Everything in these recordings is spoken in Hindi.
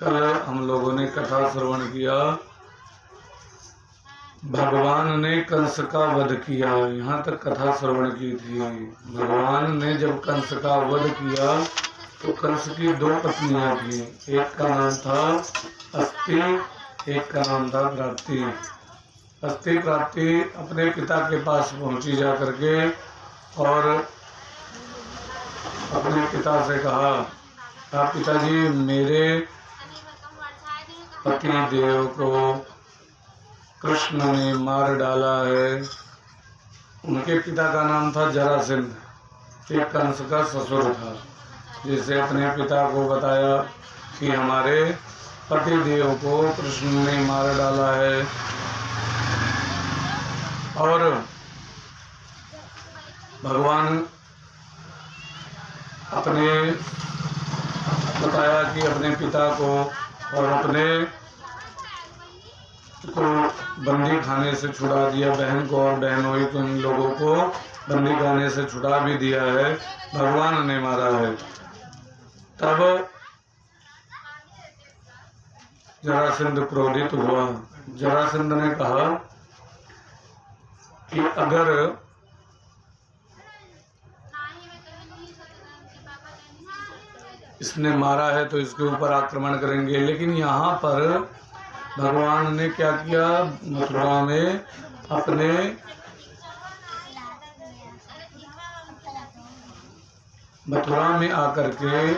कल हम लोगों ने कथा श्रवण किया, भगवान ने कंस का वध किया। यहाँ तक कथा श्रवण की थी। भगवान ने जब कंस का वध किया तो कंस की दो पत्नियां थी। एक का नाम था अस्ति, एक का नाम था प्राप्ति। अस्ति प्राप्ति अपने पिता के पास पहुंची जा करके और अपने पिता से कहा, आप पिताजी, मेरे पति देव को कृष्ण ने मार डाला है। उनके पिता का नाम था जरासंध, एक कंस का ससुर था, जिसे अपने पिता को बताया कि हमारे पति देव को कृष्ण ने मार डाला है। और भगवान अपने बताया कि अपने पिता को और अपने को बंदी खाने से छुड़ा दिया, बहन को और बहनोई को, इन लोगों को बंदी खाने से छुड़ा भी दिया है, भगवान ने मारा है। तब जरासंध क्रोधित हुआ। जरासंध ने कहा कि अगर इसने मारा है तो इसके ऊपर आक्रमण करेंगे। लेकिन यहाँ पर भगवान ने क्या किया, मथुरा में आकर के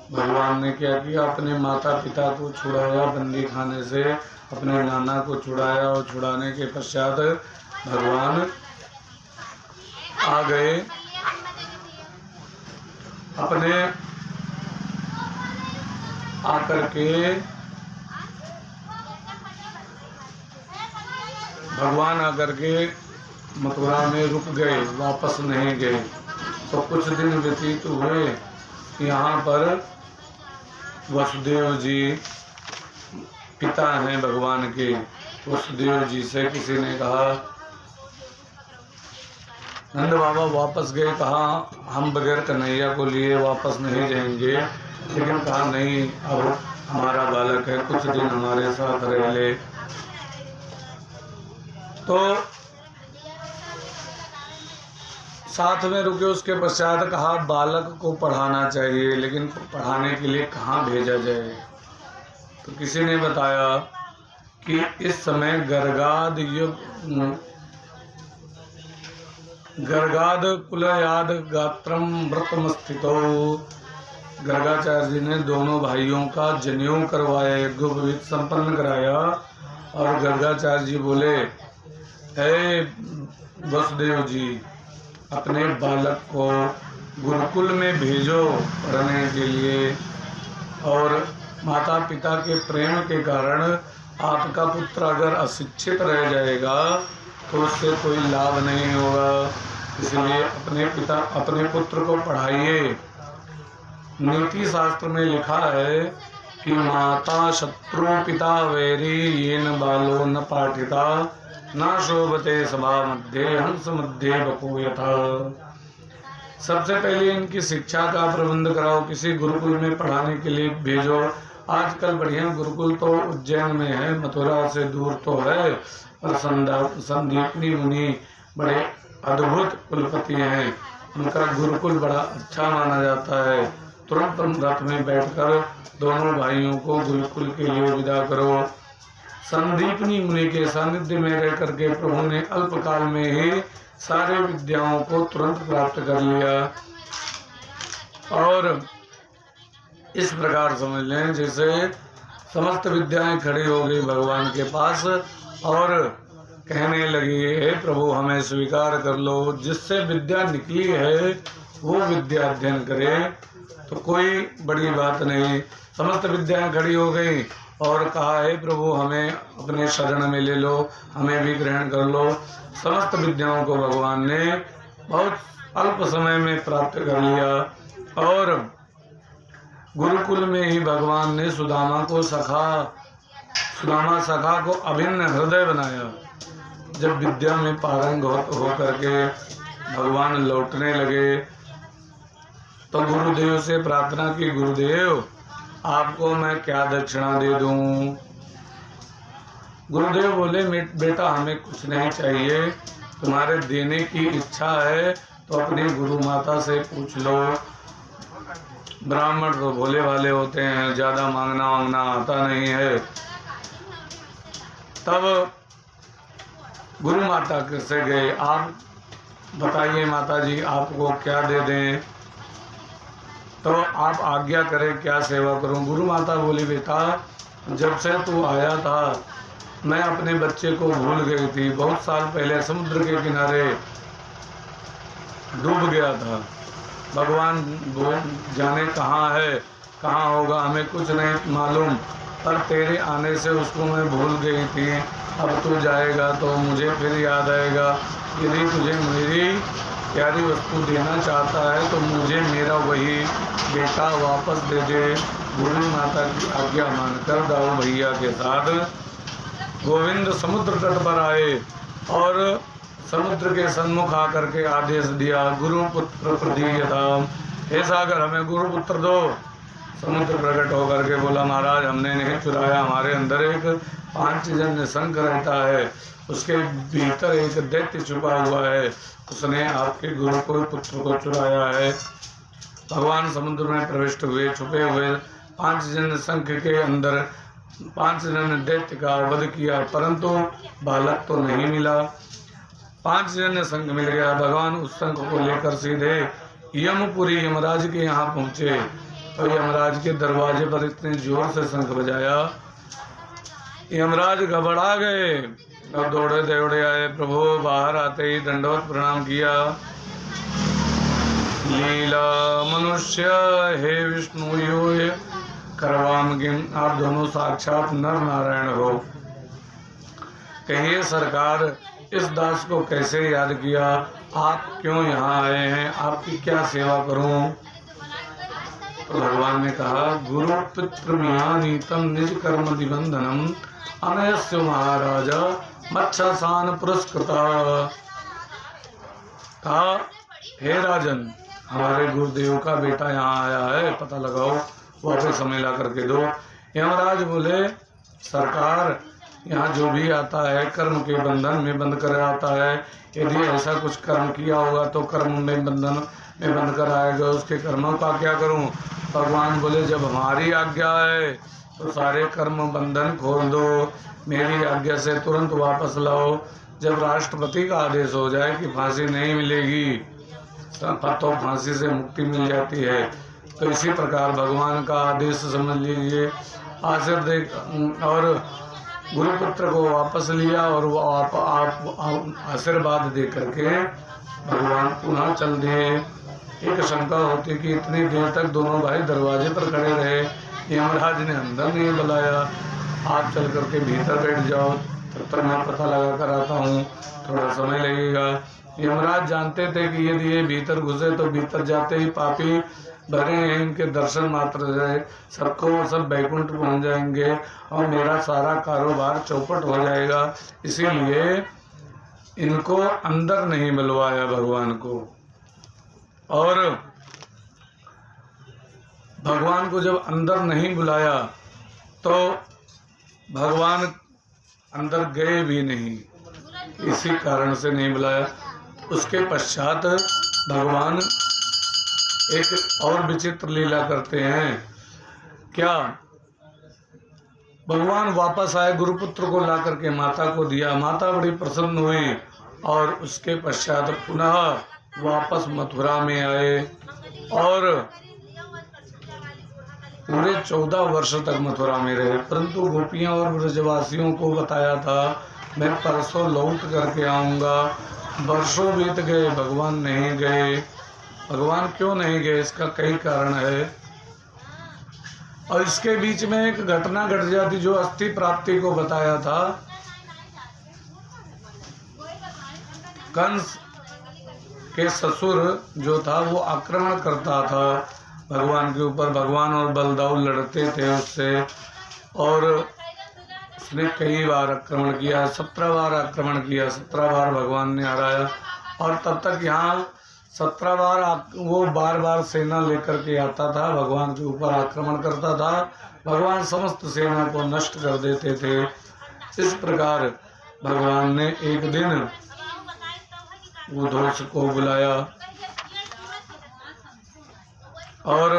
भगवान ने क्या किया, अपने माता पिता को छुड़ाया बंदी खाने से, अपने नाना को छुड़ाया और छुड़ाने के पश्चात भगवान आ गए अपने आकर के भगवान आकर के मथुरा में रुक गए, वापस नहीं गए। तो कुछ दिन व्यतीत हुए। यहाँ पर वसुदेव जी पिता हैं भगवान के। वसुदेव जी से किसी ने कहा, नंद बाबा वापस गए। कहा हम बगैर कन्हैया को लिए वापस नहीं जाएंगे। लेकिन कहा नहीं, अब हमारा बालक है, कुछ दिन हमारे साथ रह ले। तो साथ में रुके। उसके पश्चात कहा बालक को पढ़ाना चाहिए, लेकिन पढ़ाने के लिए कहाँ भेजा जाए। तो किसी ने बताया कि इस समय गर्गाद कुलयाद गात्रम व्रतमस्थितो। गर्गाचार्य जी ने दोनों भाइयों का जनेऊ करवाया, यज्ञोपवीत संपन्न कराया। और गर्गाचार्य जी बोले, हे वसुदेव जी, अपने बालक को गुरुकुल में भेजो पढ़ने के लिए। और माता पिता के प्रेम के कारण आपका पुत्र अगर अशिक्षित रह जाएगा तो उससे कोई लाभ नहीं होगा। इसलिए अपने पुत्र को पढ़ाइए। नीति शास्त्र में लिखा है कि माता शत्रु पिता वैरी येन बालो न पाठिता न शोभते सभा मध्य हंस मध्य बको यथा। सबसे पहले इनकी शिक्षा का प्रबंध कराओ, किसी गुरुकुल में पढ़ाने के लिए भेजो। आजकल बढ़िया गुरुकुल तो उज्जैन में है, मथुरा से दूर तो है, पर संदीपनी मुनि बड़े अद्भुत कुलपति हैं। उनका गुरुकुल बड़ा अच्छा माना जाता है। तुरंत रथ में बैठकर दोनों भाइयों को गुरुकुल के लिए विदा करो। संदीपनी मुनि के सानिध्य में रह करके प्रभु ने अल्पकाल में ही सारे विद्याओं को तुरंत प्राप्त कर लिया। और इस प्रकार समझ लें जैसे समस्त विद्याएं खड़ी हो गई भगवान के पास और कहने लगी, हे प्रभु हमें स्वीकार कर लो। जिससे विद्या निकली है वो विद्या अध्ययन करे, तो कोई बड़ी बात नहीं। समस्त विद्याएं खड़ी हो गई और कहा, हे प्रभु हमें अपने शरण में ले लो, हमें भी ग्रहण कर लो। समस्त विद्याओं को भगवान ने बहुत अल्प समय में प्राप्त कर लिया। और गुरुकुल में ही भगवान ने सुदामा सखा को अभिन्न हृदय बनाया। जब विद्या में पारंग हो करके भगवान लौटने लगे तो गुरुदेव से प्रार्थना की, गुरुदेव आपको मैं क्या दक्षिणा दे दूं? गुरुदेव बोले, बेटा हमें कुछ नहीं चाहिए, तुम्हारे देने की इच्छा है तो अपनी गुरु माता से पूछ लो। ब्राह्मण तो भोले भाले होते हैं, ज्यादा मांगना वांगना आता नहीं है। तब गुरु माता से गए, आप बताइए माता जी आपको क्या दे दें, तो आप आज्ञा करें क्या सेवा करूं? गुरु माता बोली, बेटा जब से तू आया था मैं अपने बच्चे को भूल गई थी। बहुत साल पहले समुद्र के किनारे डूब गया था। भगवान जाने कहाँ है, कहाँ होगा, हमें कुछ नहीं मालूम, पर तेरे आने से उसको मैं भूल गई थी। अब तू जाएगा तो मुझे फिर याद आएगा। यदि तुझे मेरी प्यारी वस्तु देना चाहता है तो मुझे मेरा वही बेटा वापस दे दे। गुरु माता की आज्ञा मानकर दाऊ भैया के साथ गोविंद समुद्र तट पर आए और समुद्र के सन्मुख आकर के आदेश दिया, गुरु पुत्र प्रदीयता, हे सागर हमें गुरु पुत्र दो। समुद्र प्रकट होकर के बोला, महाराज हमने नहीं चुराया, हमारे अंदर एक पांचजन्य शंख रहता है, उसके भीतर एक दैत्य छुपा हुआ है, उसने आपके गुरु को पुत्र को चुराया है। भगवान समुद्र में प्रविष्ट हुए, छुपे हुए पांचजन्य शंख के अंदर पांचजन्य दैत्य का वध किया, परंतु बालक तो नहीं मिला। पांचजन्य शंख मिल गया। भगवान उस शंख को लेकर सीधे यमपुरी यमराज के यहाँ पहुंचे तो यमराज के दरवाजे पर इतने जोर से शंख बजाया, यमराज घबरा गए और दौड़े दौड़े आए। प्रभु बाहर आते ही दंडवत प्रणाम किया। लीला मनुष्य हे विष्णु यो करवाम किम, आप दोनों साक्षात नर नारायण हो, कहिए सरकार इस दास को कैसे याद किया, आप क्यों यहाँ आए हैं, आपकी क्या सेवा करूं? तो भगवान ने कहा, गुरु पितृ नीतम निज कर्म निबंधनम अनयस्य महाराजा मत्स्यसान पुरस्कृता। कहा, हे राजन हमारे गुरुदेव का बेटा यहाँ आया है, पता लगाओ, वापस हमें ला करके दो। यमराज बोले, सरकार यहाँ जो भी आता है कर्म के बंधन में बंद कर आता है, यदि ऐसा कुछ कर्म किया होगा तो कर्म में बंधन में बंद कर आएगा, उसके कर्मों का क्या करूं? भगवान बोले, जब हमारी आज्ञा है तो सारे कर्म बंधन खोल दो, मेरी आज्ञा से तुरंत वापस लाओ। जब राष्ट्रपति का आदेश हो जाए कि फांसी नहीं मिलेगी तो फांसी से मुक्ति मिल जाती है, तो इसी प्रकार भगवान का आदेश समझ लीजिए। और गुरुपुत्र को वापस लिया और वो आप आशीर्वाद दे करके भगवान पुनः चल दिए। एक शंका होती कि इतनी देर तक दोनों भाई दरवाजे पर खड़े रहे, यमराज ने अंदर नहीं बुलाया, आप चल करके भीतर बैठ जाओ, तब तक मैं पता लगा कर आता हूँ, थोड़ा समय लगेगा। यमराज जानते थे कि यदि ये भीतर घुसे तो भीतर जाते ही पापी भरे हैं, इनके दर्शन मात्र है, सबको सब बैकुंठ पहुंच जाएंगे और मेरा सारा कारोबार चौपट हो जाएगा, इसीलिए इनको अंदर नहीं बुलवाया भगवान को। और भगवान को जब अंदर नहीं बुलाया तो भगवान अंदर गए भी नहीं, इसी कारण से नहीं बुलाया। उसके पश्चात भगवान एक और विचित्र लीला करते हैं। क्या? भगवान वापस आए, गुरुपुत्र को ला करके माता को दिया, माता बड़ी प्रसन्न हुई और उसके पश्चात पुनः वापस मथुरा में आए और पूरे 14 वर्ष तक मथुरा में रहे। परंतु गोपियां और ब्रजवासियों को बताया था मैं परसों लौट करके आऊंगा। वर्षों बीत गए, भगवान नहीं गए। भगवान क्यों नहीं गए, इसका कई कारण है। और इसके बीच में एक घटना घट जाती जो अस्थि प्राप्ति को बताया था। कंस के ससुर जो था वो आक्रमण करता था भगवान के ऊपर, भगवान और बलदाऊ लड़ते थे उससे और उसने कई बार आक्रमण किया, 17 बार आक्रमण किया, 17 बार भगवान ने हराया। और तब तक यहाँ 17 बार वो बार बार सेना लेकर के आता था, भगवान के ऊपर आक्रमण करता था, भगवान समस्त सेना को नष्ट कर देते थे। इस प्रकार भगवान ने एक दिन उद्धव को बुलाया और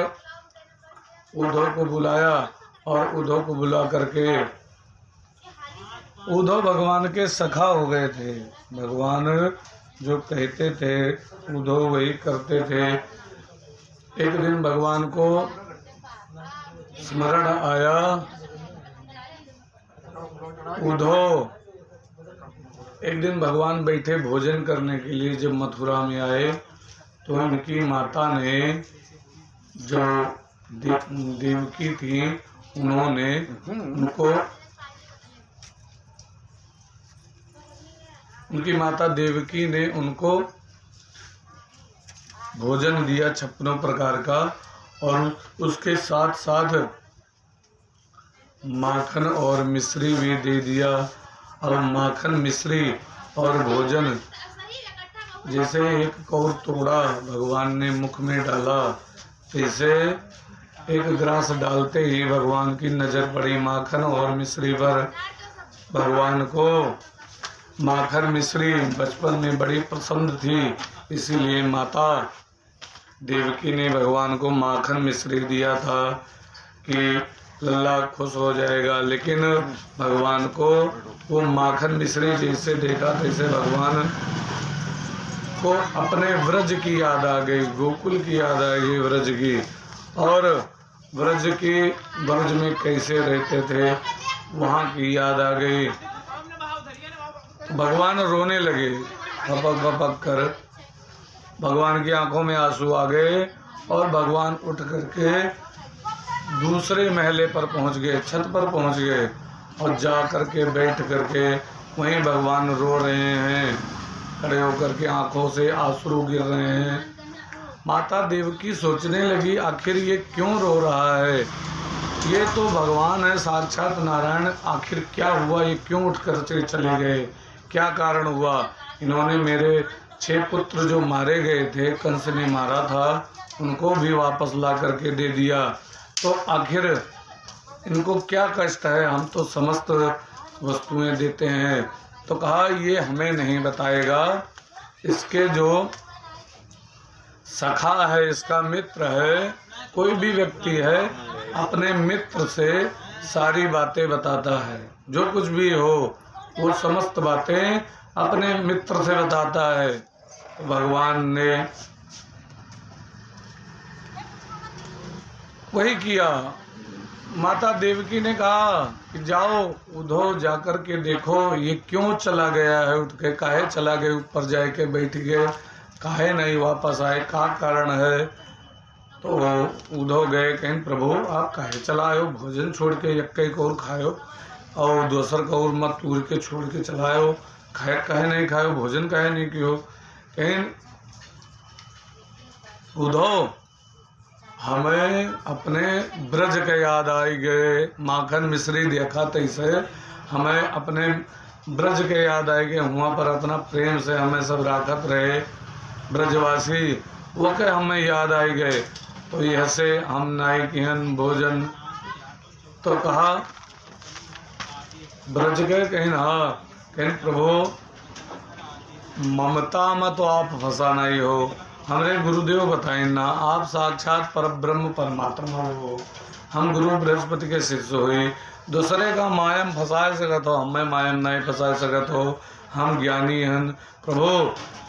उद्धव को बुला करके उद्धव भगवान के सखा हो गए थे। भगवान जो कहते थे उद्धव वही करते थे। एक दिन भगवान को स्मरण आया, उद्धव, एक दिन भगवान बैठे भोजन करने के लिए जब मथुरा में आए तो इनकी माता ने, जो देवकी थी, उन्होंने उनकी माता देवकी ने उनको भोजन दिया 56 प्रकार का, और उसके साथ साथ माखन और मिश्री भी दे दिया। और माखन, मिश्री और भोजन, जैसे एक कौर तोड़ा भगवान ने मुख में डाला, जैसे एक ग्रास डालते ही भगवान की नज़र पड़ी माखन और मिश्री पर। भगवान को माखन मिश्री बचपन में बड़ी पसंद थी, इसीलिए माता देवकी ने भगवान को माखन मिश्री दिया था कि लल्ला खुश हो जाएगा। लेकिन भगवान को वो माखन मिश्री जैसे देखा तैसे भगवान को अपने व्रज की याद आ गई, गोकुल की याद आ गई, व्रज की, और व्रज में कैसे रहते थे वहाँ की याद आ गई। भगवान रोने लगे, भपक भपक कर भगवान की आंखों में आंसू आ गए, और भगवान उठ करके दूसरे महले पर पहुंच गए, छत पर पहुंच गए, और जा करके बैठ करके वहीं भगवान रो रहे हैं, खड़े होकर के आंखों से आंसू गिर रहे हैं। माता देवकी सोचने लगी, आखिर ये क्यों रो रहा है, ये तो भगवान है साक्षात नारायण, आखिर क्या हुआ, ये क्यों उठ कर चले गए, क्या कारण हुआ। इन्होंने मेरे 6 पुत्र जो मारे गए थे, कंस ने मारा था, उनको भी वापस ला करके दे दिया, तो आखिर इनको क्या कष्ट है, हम तो समस्त वस्तुएं देते हैं। तो कहा ये हमें नहीं बताएगा, इसके जो सखा है, इसका मित्र है, कोई भी व्यक्ति है अपने मित्र से सारी बातें बताता है, जो कुछ भी हो वो समस्त बातें अपने मित्र से बताता है। तो भगवान ने वही किया। माता देवकी ने कहा कि जाओ उद्धव, जाकर के देखो ये क्यों चला गया है, उठ के काहे चला गए, ऊपर जाके बैठ गए, काहे नहीं वापस आए, क्या कारण है। तो उद्धव गए, कहें प्रभु आप काहे चला आयो, भोजन छोड़ के एक और खायो, और दूसर का और मत तूर के छोड़ के चलायो, काहे नहीं खायो, भोजन काहे नहीं कियो। कहें उद्धव हमें अपने ब्रज के याद आई गए, माखन मिश्री देखा तैसे हमें अपने ब्रज के याद आए गए, वहाँ पर अपना प्रेम से हमें सब राखत रहे ब्रजवासी, वो के हमें याद आई गए, तो यह से हम नाई किहन भोजन। तो कहा ब्रज के, कहें हाँ, कहें प्रभु ममता में तो आप फंसा नहीं हो, हमारे गुरुदेव बताए ना, आप साक्षात परब्रह्म परमात्मा हो, हम गुरु बृहस्पति के शिष्य हुई, दूसरे का मायम फंसा सकत हो, हमें मायम नहीं फंसा सकत हो, हम ज्ञानी हैं प्रभु,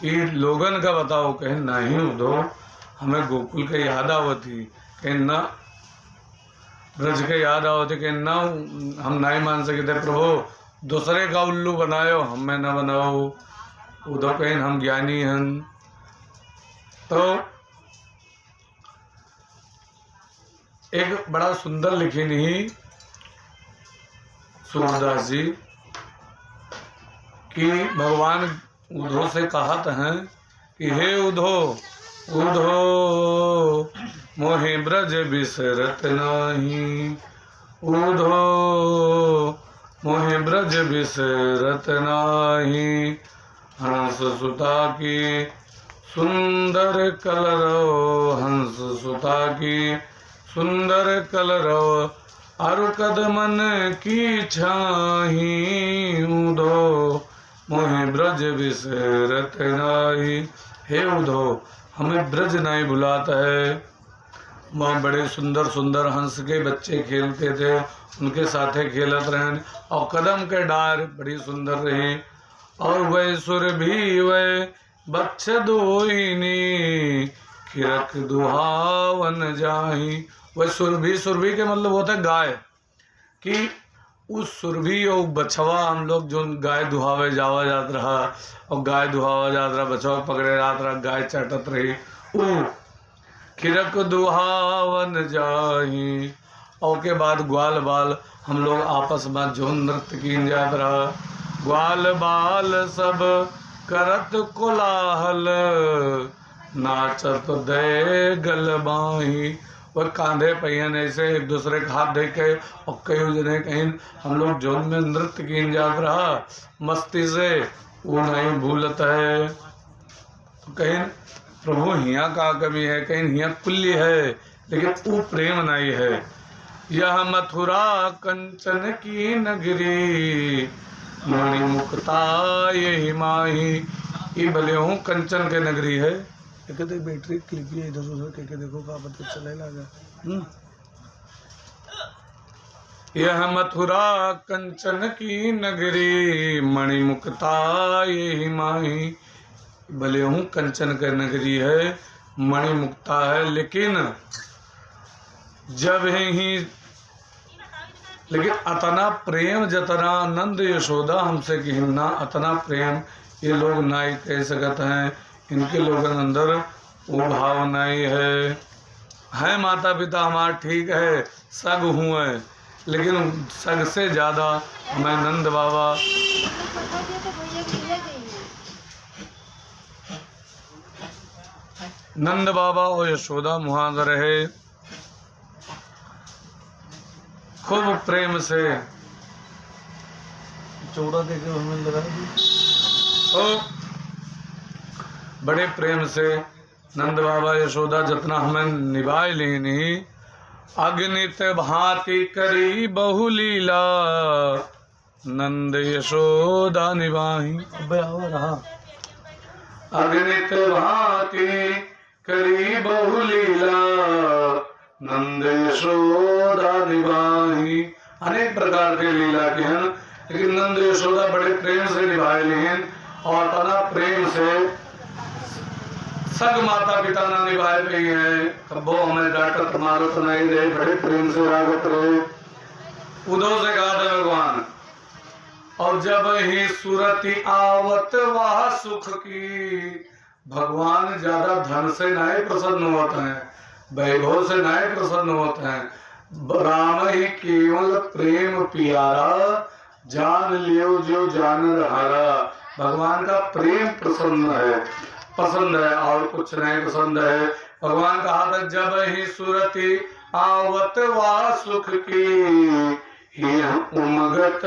ये लोगन का बताओ। कहें नहीं उद्धव, हमें गोकुल के याद आवती, कहें ना ब्रज के याद आवती, कहें ना हम नहीं मान सकते प्रभु, दूसरे का उल्लू बनायो, हमें न बनाओ। उद्धव कहें हम ज्ञानी हैं। तो एक बड़ा सुंदर लिखी नहीं सूरदास जी कि भगवान उद्धव से कहत हैं कि हे उद्धव, उद्धव मोहे ब्रज बिसरत नाही, उद्धव मोहे ब्रज बिसरत नाही, हंस सुता की सुंदर कलरव हंस सुता की सुंदर कलरव अरु कदमन की छाही उधो मोहि ब्रज बिसरत नाही। हे उधो हमें ब्रज नहीं भुलाता है। वहाँ बड़े सुंदर सुंदर हंस के बच्चे खेलते थे, उनके साथे खेलत रहें और कदम के डार बड़ी सुंदर रही। और वह सुर भी वह बच्च दोइनी खिरक दुहावन जाही। वह सुरभि के मतलब होता है गाय, कि उस सुरभि और बछवा हम लोग जो गाय दुहावे जावा जात रहा और गाय दुहावा जात रहा, बछवा पकड़े रात रहा, गाय चाटत रही। ऊ खिरक दुहावन जाही। और के बाद ग्वाल बाल हम लोग आपस में जो नृत्य की जात रहा, ग्वाल बाल सब करत कोलाहल नाचत दे गलबाही। वह कांधे पहियन ऐसे एक दूसरे का हाथ देख के और कई जने कहीं हम लोग जोन में नृत्य की जात रहा मस्ती से, वो नहीं भूलत है। कहीं प्रभु हिया का कमी है, कहीं हिया कुल्ली है, लेकिन वो प्रेम नहीं है। यह मथुरा कंचन की नगरी मणिमुक्ता यही माही। ये भले हूँ कंचन के नगरी है। कहते बैटरी क्लिप है इधर उधर के देखो का पता चले लगा। यह मथुरा कंचन की नगरी मणिमुक्ता यही माही। भले हूँ कंचन का नगरी है, मणिमुक्ता है, लेकिन अतना प्रेम जतना नंद यशोदा हमसे कहना, अतना प्रेम ये लोग नहीं कह सकत हैं। इनके लोगों अंदर वो भाव नहीं है माता पिता हमारा ठीक है, सग हुए, लेकिन सग से ज़्यादा मैं नंद बाबा नंद बाबा और यशोदा मुहाद रहे खूब प्रेम से। चौड़ा देखे हमें लगा तो बड़े प्रेम से नंद बाबा यशोदा जितना हमें निभाए लेनी। अग्नित भांति करी बहुलीला नंद यशोदा निभाही। रहा अग्नित भांति करी बहुलीला नंद यशोदा निभाही। अनेक प्रकार के लीला के हैं, लेकिन नंद यशोदा बड़े प्रेम से निभाए लेन और तना प्रेम से सग माता पिता ना निभाए गई है। कबो हमें डांटत मारत नहीं रहे, बड़े प्रेम से रागत रहे। उदो से कहा था भगवान, और जब ही सुरति आवत वह सुख की। भगवान ज्यादा धन से नहीं प्रसन्न होते हैं, वैभव से नहीं प्रसन्न होते हैं। राम ही केवल प्रेम प्यारा जान लियो जो जान हारा। भगवान का प्रेम पसंद है और कुछ नहीं पसंद है। भगवान कहा था जब ही सुरति आवत वा सुख की ही उमगत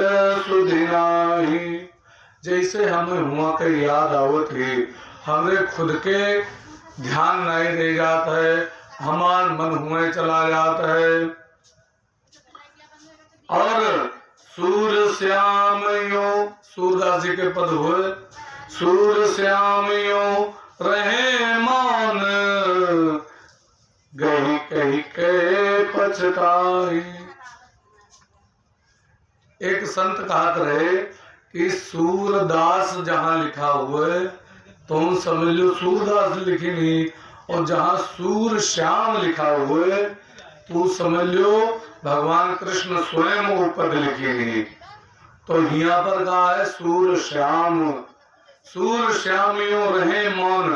सुधिनाही। जैसे हमें हुआ के याद आवत ही हमरे खुद के ध्यान नहीं रह जाता है, हमार मन हुए चला जाता है। और सूर श्याम यो सूरदास जी के पद हुए, सूर श्याम यो रहे मौन गही कही के पछताई। एक संत कहते रहे कि सूरदास जहां लिखा हुआ है तुम समझ लो सूरदास लिखी नहीं, और जहां सूर श्याम लिखा हुआ है तू समझ लो भगवान कृष्ण स्वयं वो पद लिखे नहीं। तो यहाँ पर कहा है सूर श्याम यो रहे मौन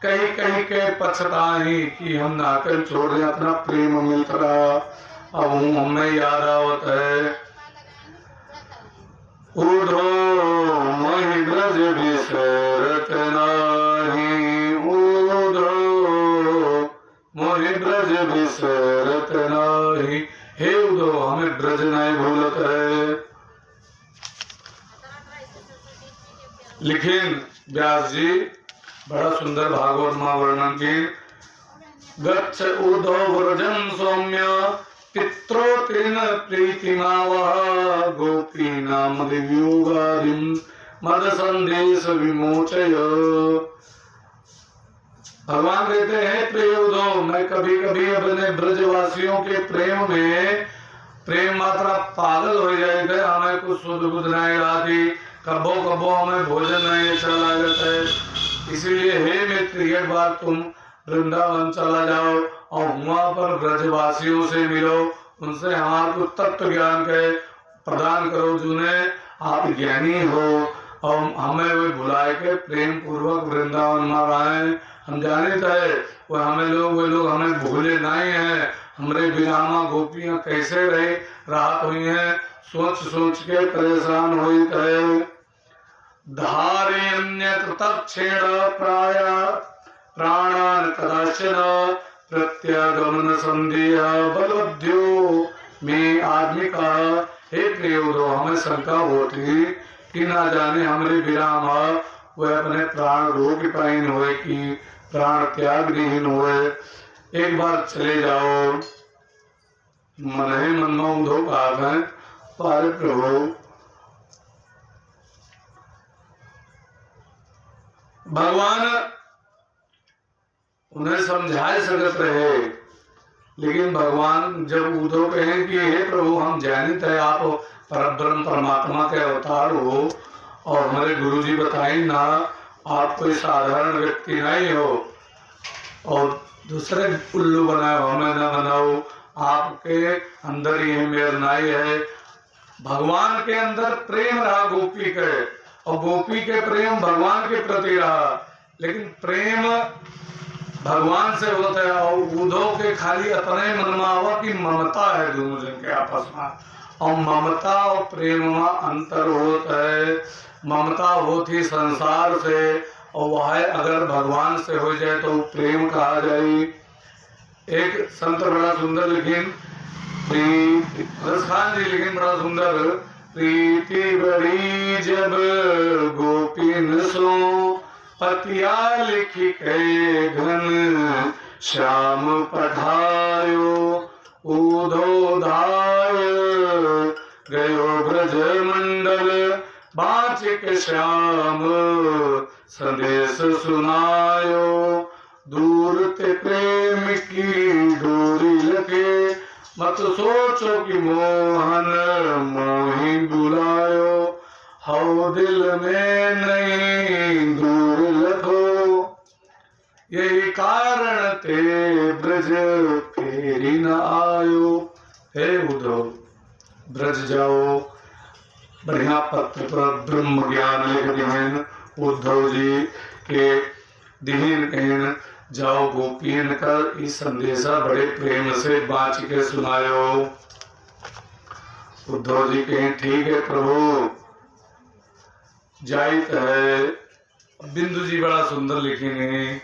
कहीं कहीं के पछताही कि हम नाकर छोड़ रहे अपना प्रेम मिलता रहा। अब हमें याद आवत है उधो मोहि ब्रज बिसरत नाही। उधो मोहि ब्रज बिसरत नाही। हे उधो हमें ब्रज नहीं भूलत है। लेकिन व्यास जी बड़ा सुंदर भागवत में वर्णन की। गच्छ उदो व्रजं सौम्य पित्रो तेन प्रीतिमावह गोपीनाम दिव्योगारिं मद संदेश विमोचय। भगवान कहते हैं प्रिय उद्धव, मैं कभी कभी अपने ब्रजवासियों के प्रेम में प्रेम मात्रा पागल हो जाए थे। हमें कुछ शुद्ध बुद्ध नहीं आती, कबो कबो हमें भोजन नहीं अच्छा लागत है। इसीलिए हे मित्र, एक बार तुम वृंदावन चला जाओ और वहां पर ब्रजवासियों से मिलो, उनसे हमारे को तत्व ज्ञान के प्रदान करो, जिन्हें आप ज्ञानी हो, और हमें वे बुलाए के प्रेम पूर्वक वृंदावन में आए। हम जानित है वे लोग हमें भूले नहीं है। हमारे विरामा गोपियां कैसे रहे राहत हुई हैं, सोच सोच के परेशान हुई है। धारे अन्यत्र तत्क्षेण प्राय प्राणान कदाचन प्रत्यागमन संदेह बलवध्यो में आदमी का। हे प्रियोदो, हमें शंका होती कि ना जाने हमारे विरामा वह अपने प्राण रोक पाइन हुए कि प्राण त्याग नहीं हुए। एक बार चले जाओ। मन ही मन में उद्धव कहा है, पारे प्रभु भगवान उन्हें समझाए सकते रहे, लेकिन भगवान जब उद्धव कहें कि हे प्रभु, हम जानते हैं आप परब्रह्म परमात्मा के अवतार हो और हमारे गुरु जी बताए ना आप कोई साधारण व्यक्ति नहीं हो और दूसरे उल्लू बनाए हमें न बनाओ, आपके अंदर ही मेर नाई है। भगवान के अंदर प्रेम रहा गोपी के, और गोपी के प्रेम भगवान के प्रति रहा, लेकिन प्रेम भगवान से होता है। और उद्धव के खाली इतना मन में आवा कि ममता है दोनों जन के आपस में, और ममता और प्रेम में अंतर होता है। ममता होती संसार से, और वह अगर भगवान से हो जाए तो प्रेम कहा जाए। एक संत बड़ा सुंदर लिखिन, रसखान जी लिखिन बड़ा सुंदर, प्रीति बड़ी जब गोपिन सो पतिया लिखी के घन श्याम पठायो उधो धाय गयो ब्रज मंडल बाचिक श्याम संदेश सुनायो दूर ते प्रेम की डोरी लगे मत सोचो कि मोहन मोही बुलायो हौ दिल में नहीं दूर लखो यही कारण ते ब्रज फेरी न आयो। हे उद्धव, ब्रज जाओ। बढ़िया पत्र पर ब्रह्म ज्ञान लिख दिहन उद्धव जी के दिहन कहन जाओ गोपियन कर इस संदेशा बड़े प्रेम से बाँच के सुनायो। उद्धव जी कहें ठीक है प्रभु, जाइत है। बिंदु जी बड़ा सुंदर लिखेंगे।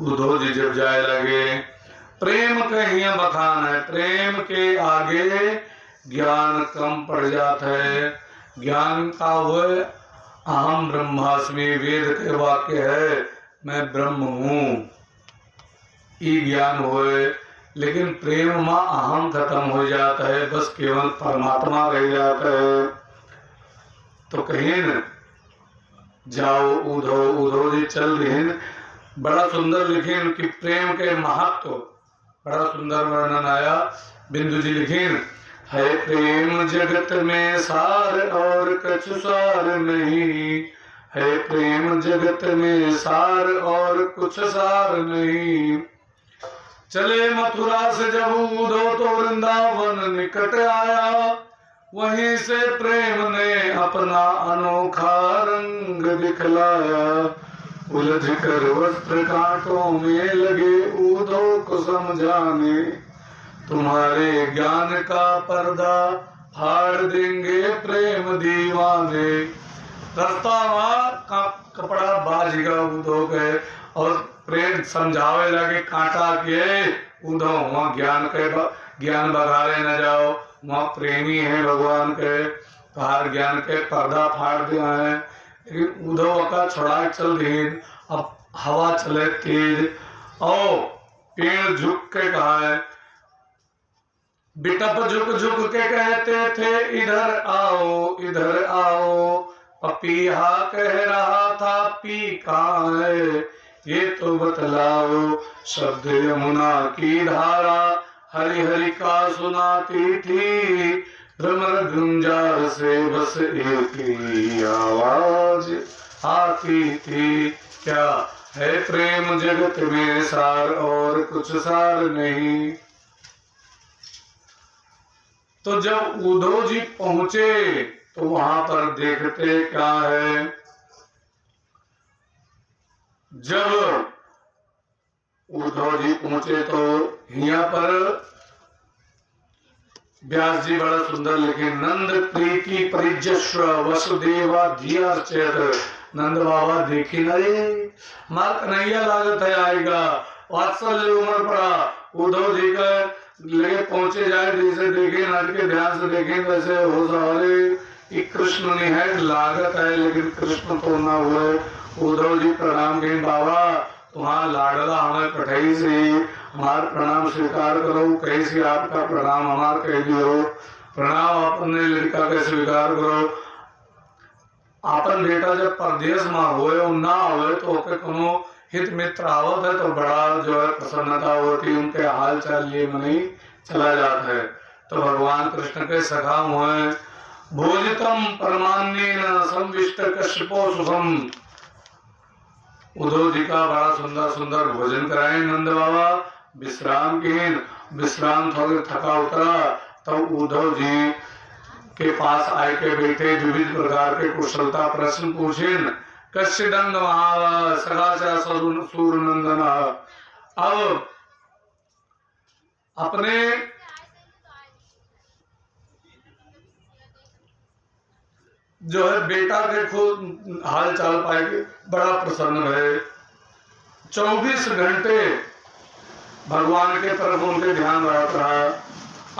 उद्धव जी जब जाए लगे, प्रेम कहीं बखान है, प्रेम के आगे ज्ञान कम पड़ जाता है। ज्ञान का वो अहम ब्रह्मास्मि वेद के वाक्य है, मैं ब्रह्म हूँ, ये ज्ञान हुए, लेकिन प्रेम में अहम खत्म हो जाता है, बस केवल परमात्मा रह जाता है। तो कहीं न जाओ उद्धव जी चल रहे। बड़ा सुंदर लिखिन कि प्रेम के महत्व बड़ा सुंदर वर्णन आया। बिंदु जी लिखिन, है प्रेम जगत में सार और कछु सार नहीं, है प्रेम जगत में सार और कुछ सार नहीं। चले मथुरा से जब उद्धव तो वृंदावन निकट आया, वहीं से प्रेम ने अपना अनोखा रंग दिखलाया। उलझ कर वस्त्र कांटों में लगे उद्धव को समझाने, तुम्हारे ज्ञान का पर्दा फाड़ देंगे प्रेम दीवाने। रास्ता का कपड़ा बाज गया उद्धव के, और प्रेम समझावे लगे कांटा के उद्धव वहाँ ज्ञान बघारे न जाओ, वहाँ प्रेमी है भगवान के, बाहर ज्ञान के पर्दा फाड़ दिया है। लेकिन उद्धव का छड़ा चल रही। अब हवा चले तेज और पेड़ झुक के कहा है, बिटप झुक झुक के कहते थे इधर आओ इधर आओ, पपीहा कह रहा था पी कहाँ है, ये तो बतलाओ। शब्द यमुना की धारा हरि हरि का सुनाती थी, भ्रमर गुंजार से बस एक ही आवाज आती थी, क्या है प्रेम जगत में सार और कुछ सार नहीं। तो जब उद्धव जी पहुंचे तो वहां पर देखते क्या है, जब उद्धव जी पहुंचे तो यहाँ पर व्यास जी बड़ा सुंदर लिखे, नंद प्रीति परिजस्व वसुदेवा धिया चेत। नंद बाबा देखी ना ये मार कन्हैया लागत है आएगा, वात्सल्य उम्र पड़ा। उद्धव जी का लगे पहुंचे जाए, जैसे देखे नाट के ध्यान से देखें वैसे हो सवारे कृष्ण निहाय लागत है, लेकिन कृष्ण तो ना हुए। उद्धव जी प्रणाम कहें, बाबा तुम्हारा लाडला हमें कठई से हमार प्रणाम स्वीकार करो। कैसे आपका प्रणाम हमार कह दियो, प्रणाम अपने लड़का के स्वीकार करो। अपन बेटा जब परदेश में होए ना होए तो ओके कोनो हित मित्र आवत है तो बड़ा जो है प्रसन्नता होती, उनके हाल चाल लिए नहीं चला जाता है। तो भगवान कृष्ण के सखा हुए, भोजितम परमान्येन संविष्ट कश्यपो सुखम। उद्धव जी का बड़ा सुंदर सुंदर भोजन कराए नंद बाबा, विश्राम किए। विश्राम थोड़े थका उतरा तब तो उद्धव जी के पास आए के बैठे, विविध प्रकार के कुशलता प्रश्न पूछे। कश्यदंग महावा सदाचा सूर्यनंदन। अब अपने जो है बेटा के खुद हाल चाल पाएंगे, बड़ा प्रसन्न है। 24 घंटे भगवान के तरफ उनके ध्यान रहा।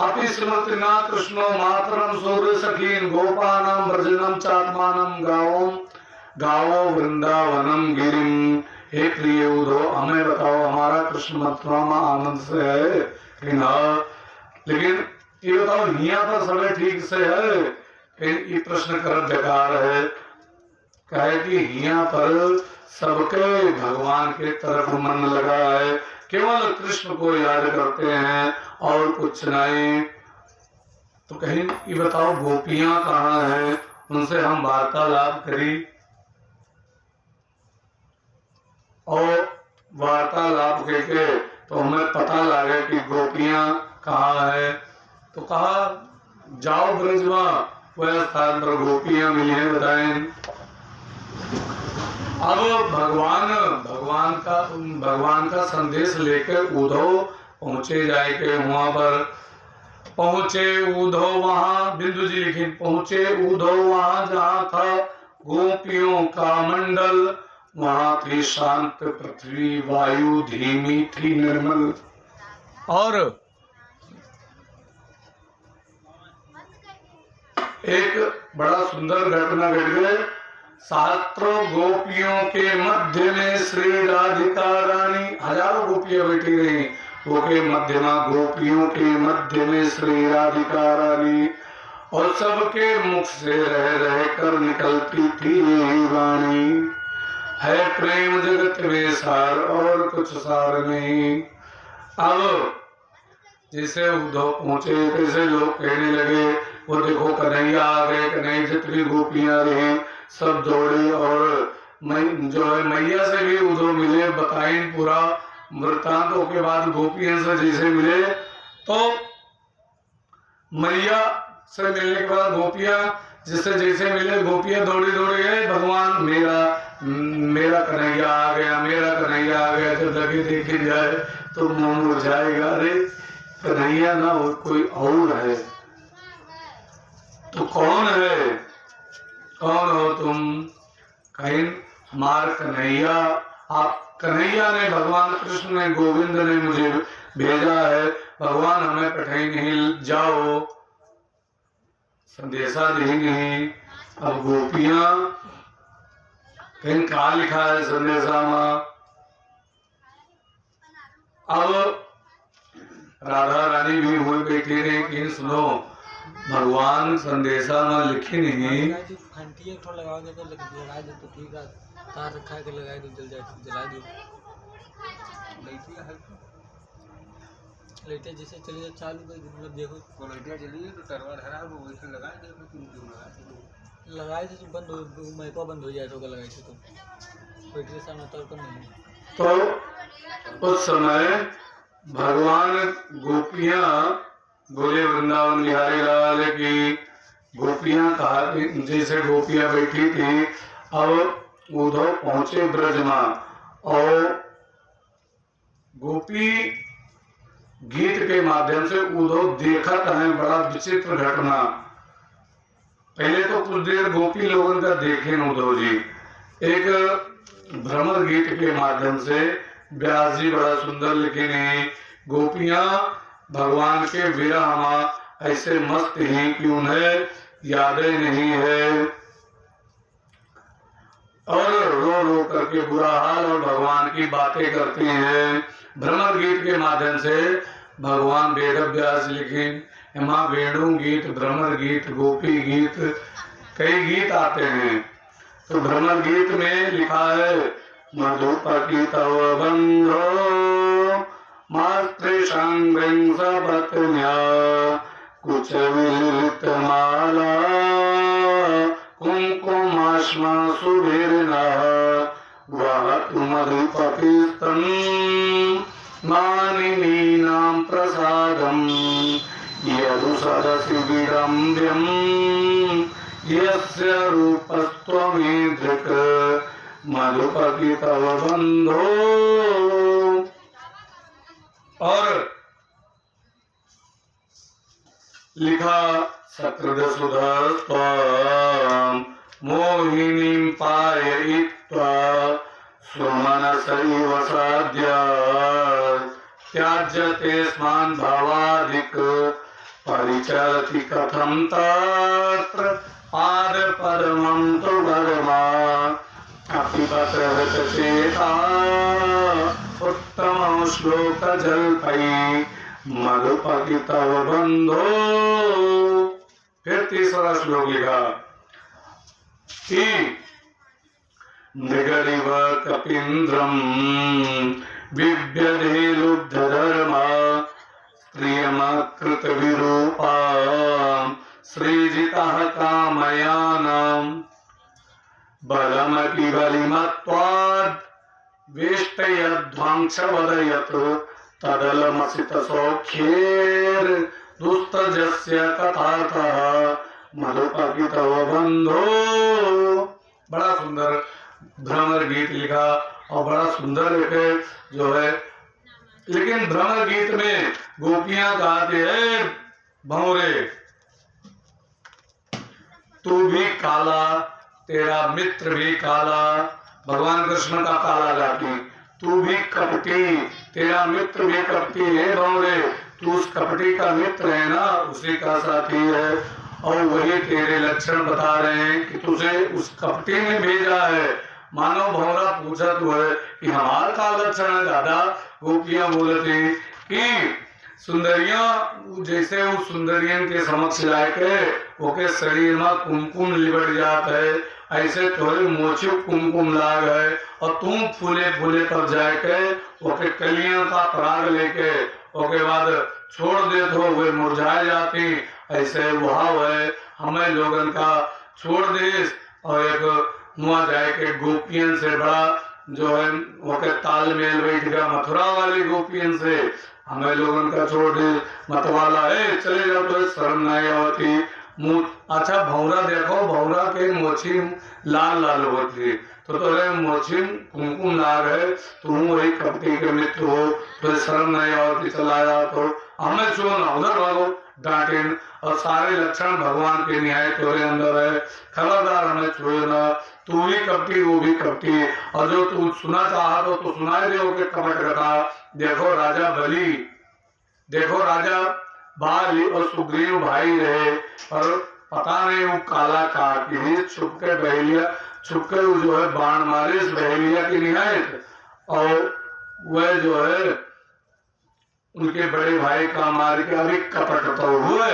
अपि स्मृति ना कृष्णो मातरम सूर्य सखीन गोपानम ब्रजनम चात्मानम गावो वृंदावनम गिरिम। हे प्रिय उद्धव, हमें बताओ हमारा कृष्ण मथुरा में आनंद से है कि ना, लेकिन ये बताओ यहाँ पर समय ठीक से है। ये प्रश्न कर बेकार है, कहे कि यहाँ पर सबके भगवान के तरफ मन लगा है, केवल कृष्ण को याद करते हैं और कुछ नहीं। तो कहीं ये बताओ गोपियां कहाँ हैं, उनसे हम वार्तालाप करी और वार्तालाप करके तो हमें पता लगे कि गोपियां कहाँ है। तो कहा जाओ ब्रज में, वह स्थान पर गोपियां मिली है, बताएं। अब भगवान का संदेश लेकर उद्धव पहुंचे जाए के वहां पर पहुंचे उद्धव वहां, बिंदु जी लिखी, पहुंचे उद्धव वहां जहां था गोपियों का मंडल। वहां थी शांत पृथ्वी, वायु धीमी थी निर्मल। और एक बड़ा सुंदर घटना घट गई। सहस्त्रों गोपियों के मध्य में श्री राधिका रानी, हजारों गोपियां बैठी रही, वो के मध्य में गोपियों के मध्य में श्री राधिका रानी, और सबके मुख से रह रह कर निकलती थी यही वाणी, है प्रेम जगत में सार और कुछ सार नहीं। अब जैसे उद्धव पहुंचे तैसे लोग कहने लगे, वो देखो कन्हैया आ गए। कन्हैया जितनी गोपियां रही सब दौड़े और जो है मैया से भी उद्धव मिले, बताएं पूरा वृत्तांत के बाद गोपियों से जैसे मिले तो मैया से मिलने के बाद गोपियां जिससे जैसे मिले, गोपियां दौड़ी दौड़ी गए, भगवान मेरा कन्हैया आ गया, मेरा कन्हैया आ गया। जब लगे देखी जाए तो मुंह मुरझाएगा, अरे कन्हैया ना हो कोई और है। तो कौन है, कौन हो तुम? कहीं हमार कन्हैया, आप कन्हैया ने, भगवान कृष्ण ने, गोविंद ने मुझे भेजा है, भगवान हमें पठाई नहीं, जाओ संदेशा देंगे। अब गोपियां कहीं कहा लिखा है संदेशा में। अब राधा रानी भी हुई बैठी रही कि सुनो भगवान संदेशा में लिखी नहीं। घंटी एक थोड़ा लगा दे तो लगा दे तो ठीक है, तार रखा है कि लगा दो जल जाए तो जला दो। लाइटें जैसे चली जाए चालू कर मतलब देखो तो लाइटें चली तो टरवा हरा वो वैसे लगा दे तो तुम क्यों लगाए थे तो बंद हो माइको बंद हो जाए तो लगाए थे तो बैटरी सामने तो कम नहीं। तो उस समय भगवान गोपियां बोले वृंदावन बिहारी लाल की गोपियां कहा जैसे गोपियां बैठी थी। अब उधर पहुंचे ब्रज में और गोपी गीत के माध्यम से उधर देखा है बड़ा विचित्र घटना। पहले तो कुछ देर गोपी लोगों का देखे उद्धव जी एक भ्रमर गीत के माध्यम से व्यास जी बड़ा सुंदर लिखे नहीं। गोपियां भगवान के विरह में ऐसे मस्त हैं कि उन्हें यादें नहीं है और रो रो करके बुरा हाल और भगवान की बातें करती हैं। भ्रमर गीत के माध्यम से भगवान वेद व्यास लिखे माँ वेणु गीत भ्रमर गीत गोपी गीत कई गीत आते हैं। तो भ्रमर गीत में लिखा है मधुपति तव बंधो मातृसंग पत्न्या कुछ विलित माला कुंकुमाश्म सुभिर्न वह मधुपति स्तन मानिनीनां प्रसादं यदु सरसि विडम्ब्यं यस्य रूपस्त्वमीदृक् मधुपति तव बंधो। और लिखा सकृदसुधा मोहिनीं पाययित्वा सुमनसैव साध्य त्याज्यते स्मान् भावादिक परिचरति कथं तत्र पादपद्मं तु वर्मा अपिबत चेता उत्तम श्लोक जल्पै मधुपति तव बंधो। फिर तीसरा श्लोक लिखा कि मृगरिव कपीन्द्रम बिभ्यदे लुब्धधर्मा स्त्रियमकृत विरूपा सृजितः कामयानां बलमपि बलिमत्वाद् वेष्टयध्वंसवदयत् तदलमसित सौख्येर दुस्तजस्य कथार्थः मधुपति तव बंधो। बड़ा सुंदर भ्रमर गीत लिखा और बड़ा सुंदर एक जो है। लेकिन भ्रमर गीत में गोपियां कहते हैं भंवरे तू भी काला तेरा मित्र भी काला। भगवान कृष्ण का काला गाती तू भी कपटी तेरा मित्र भी कपटी है भंवरे तू उस कपटी का मित्र है ना उसी का साथी है। और वही तेरे लक्षण बता रहे हैं कि तुझे उस कपटी ने भेजा है। मानो भंवरा पूछा तू है कि हमारा का लक्षण है दादा। गोपियां बोलती कि सुंदरियां जैसे उस सुंदरियन के समक्ष लाके ओके शरीर में कुमकुम लिबड़ जात है ऐसे थोड़े मोछी कुमकुम लाग है और तुम फूले फूले पर जाके ओके कलियां का पराग लेके ओके बाद छोड़ दे तो वे मुरझा जाती ऐसे वहां है हमें लोगन का छोड़ दे। और एक वहां जाके गोपियन से बड़ा जो है ओके तालमेल बैठ गया मथुरा वाली गोपियन से हमें लोगन का छोड़ दे मतवाला है चले जाओ तो शर्म नहीं होती मुँह। अच्छा भंवरा देखो भंवरा के मोछी लाल लाल होती तो तोरे मोछी कुमकुम लाग है तुम वही कपटी के मित्र हो तो शर्म नहीं होती चला जाओ तो हमें छो ना उधर भागो डांटे। और सारे लक्षण भगवान के न्याय तोरे अंदर है खबरदार हमें छुए ना तू भी कपटी वो भी कपटी। और जो तू सुना चाहा तो तू सुनाई दे के कपट कथा। देखो राजा बलि देखो राजा बाली और सुग्रीव भाई रहे और पता नहीं वो काला का कि छुप के बह लिया छुप के वो जो है बाण मारे इस बहेलिया की निहायत, और वह जो है उनके बड़े भाई का मार के अभी कपट तो हुए,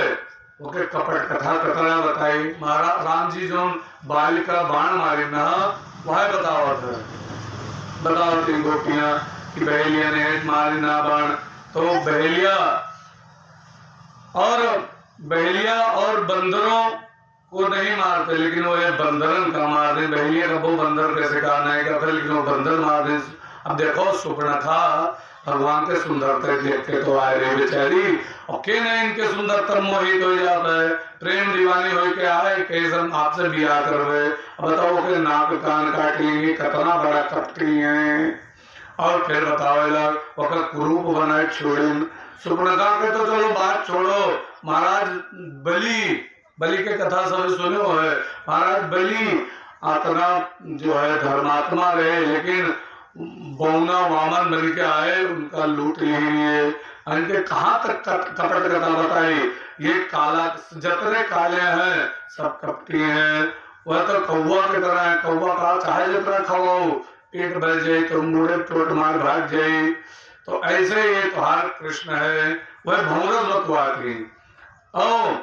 ओके कपट कथा कथा बताई। महाराज राम जी जो बालिका बाण मारी ना वह बताओ था, बताओ तीन गोपियां कि बहेलिया ने मारी ना बाण। तो बहेलिया और बंदरों को नहीं मारते, लेकिन वो ये बंदरन का मार दे। बहेलिया का वो बंदर कैसे कहा नहीं करता, लेकिन वो बंदर मार दे। अब देखो सुपर्णखा भगवान के सुंदरता देख के तो आए रे बेचारी, और के नहीं इनके सुंदरता मोहित हो जाता है, प्रेम दीवानी हो के आए कैसे आपसे बियाह करवे। बताओ के नाक कान काट लेंगे, कितना बड़ा कपटी है। और फिर बताओ लोग कुरूप बनाए छोड़े। सुपर्णखा के तो चलो बात छोड़ो, महाराज बलि के कथा सब सुने हो है। महाराज बलि आतना जो है धर्मात्मा रहे, लेकिन बौना वामन बन के आए, उनका लूट लिए। इनके कहाँ तक कपट कथा बताई। ये काला जतने काले हैं सब कपटी हैं। वह तो कौवा की तरह है, कौवा का चाहे जितना खाओ पेट भर जाए तो मुड़े चोट मार भाग जाए। तो ऐसे ये त्योहार कृष्ण है, वह भौरस बतवा थी। ओ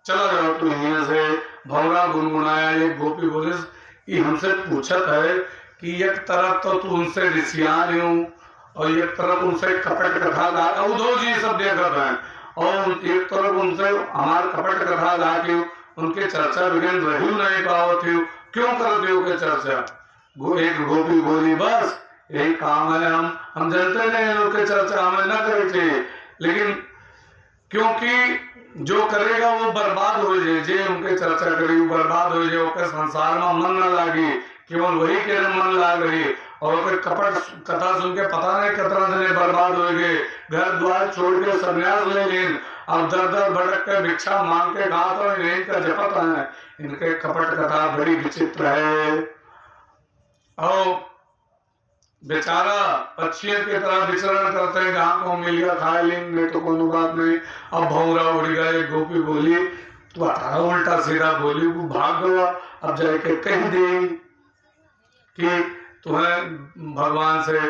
चला जाओ तू यहाँ से। भौरा गुनगुनाया, ये गोपी बोले हमसे पूछत है कि एक तरफ तो तू उनसे ऋषियान हूँ और एक तरफ उनसे कपट कथा गा, उद्धव जी सब देखत हैं, और एक तरफ उनसे हमार कपट कथा गा के उनके चर्चा बिगन रही नहीं पाओ थी, क्यों करते हो के चर्चा। एक गोपी बोली बस यही काम है, हम जानते नहीं लोग के चर्चा हमें न करे थे, लेकिन क्योंकि जो करेगा वो बर्बाद हो जाए, जे उनके चर्चा करी बर्बाद हो जाए, ओके संसार में मन न लागी, केवल वही के मन लाग रही। और फिर कपट कथा सुन के पता नहीं कितना जने बर्बाद हो गए, घर द्वार छोड़ के संन्यास ले लेन, अब दर दर भटक के भिक्षा मांग के घात और इनका जपत है। इनके कपट कथा बड़ी विचित्र है। और बेचारा पक्षियों की तरह विचरण करते हैं, जहाँ को मिल गया खा लेंगे तो कोई बात नहीं। अब भौरा उड़ गया, एक गोपी बोली तू उल्टा सीधा बोली, वो भाग गया। अब जाके कह दे कि तुम्हें भगवान से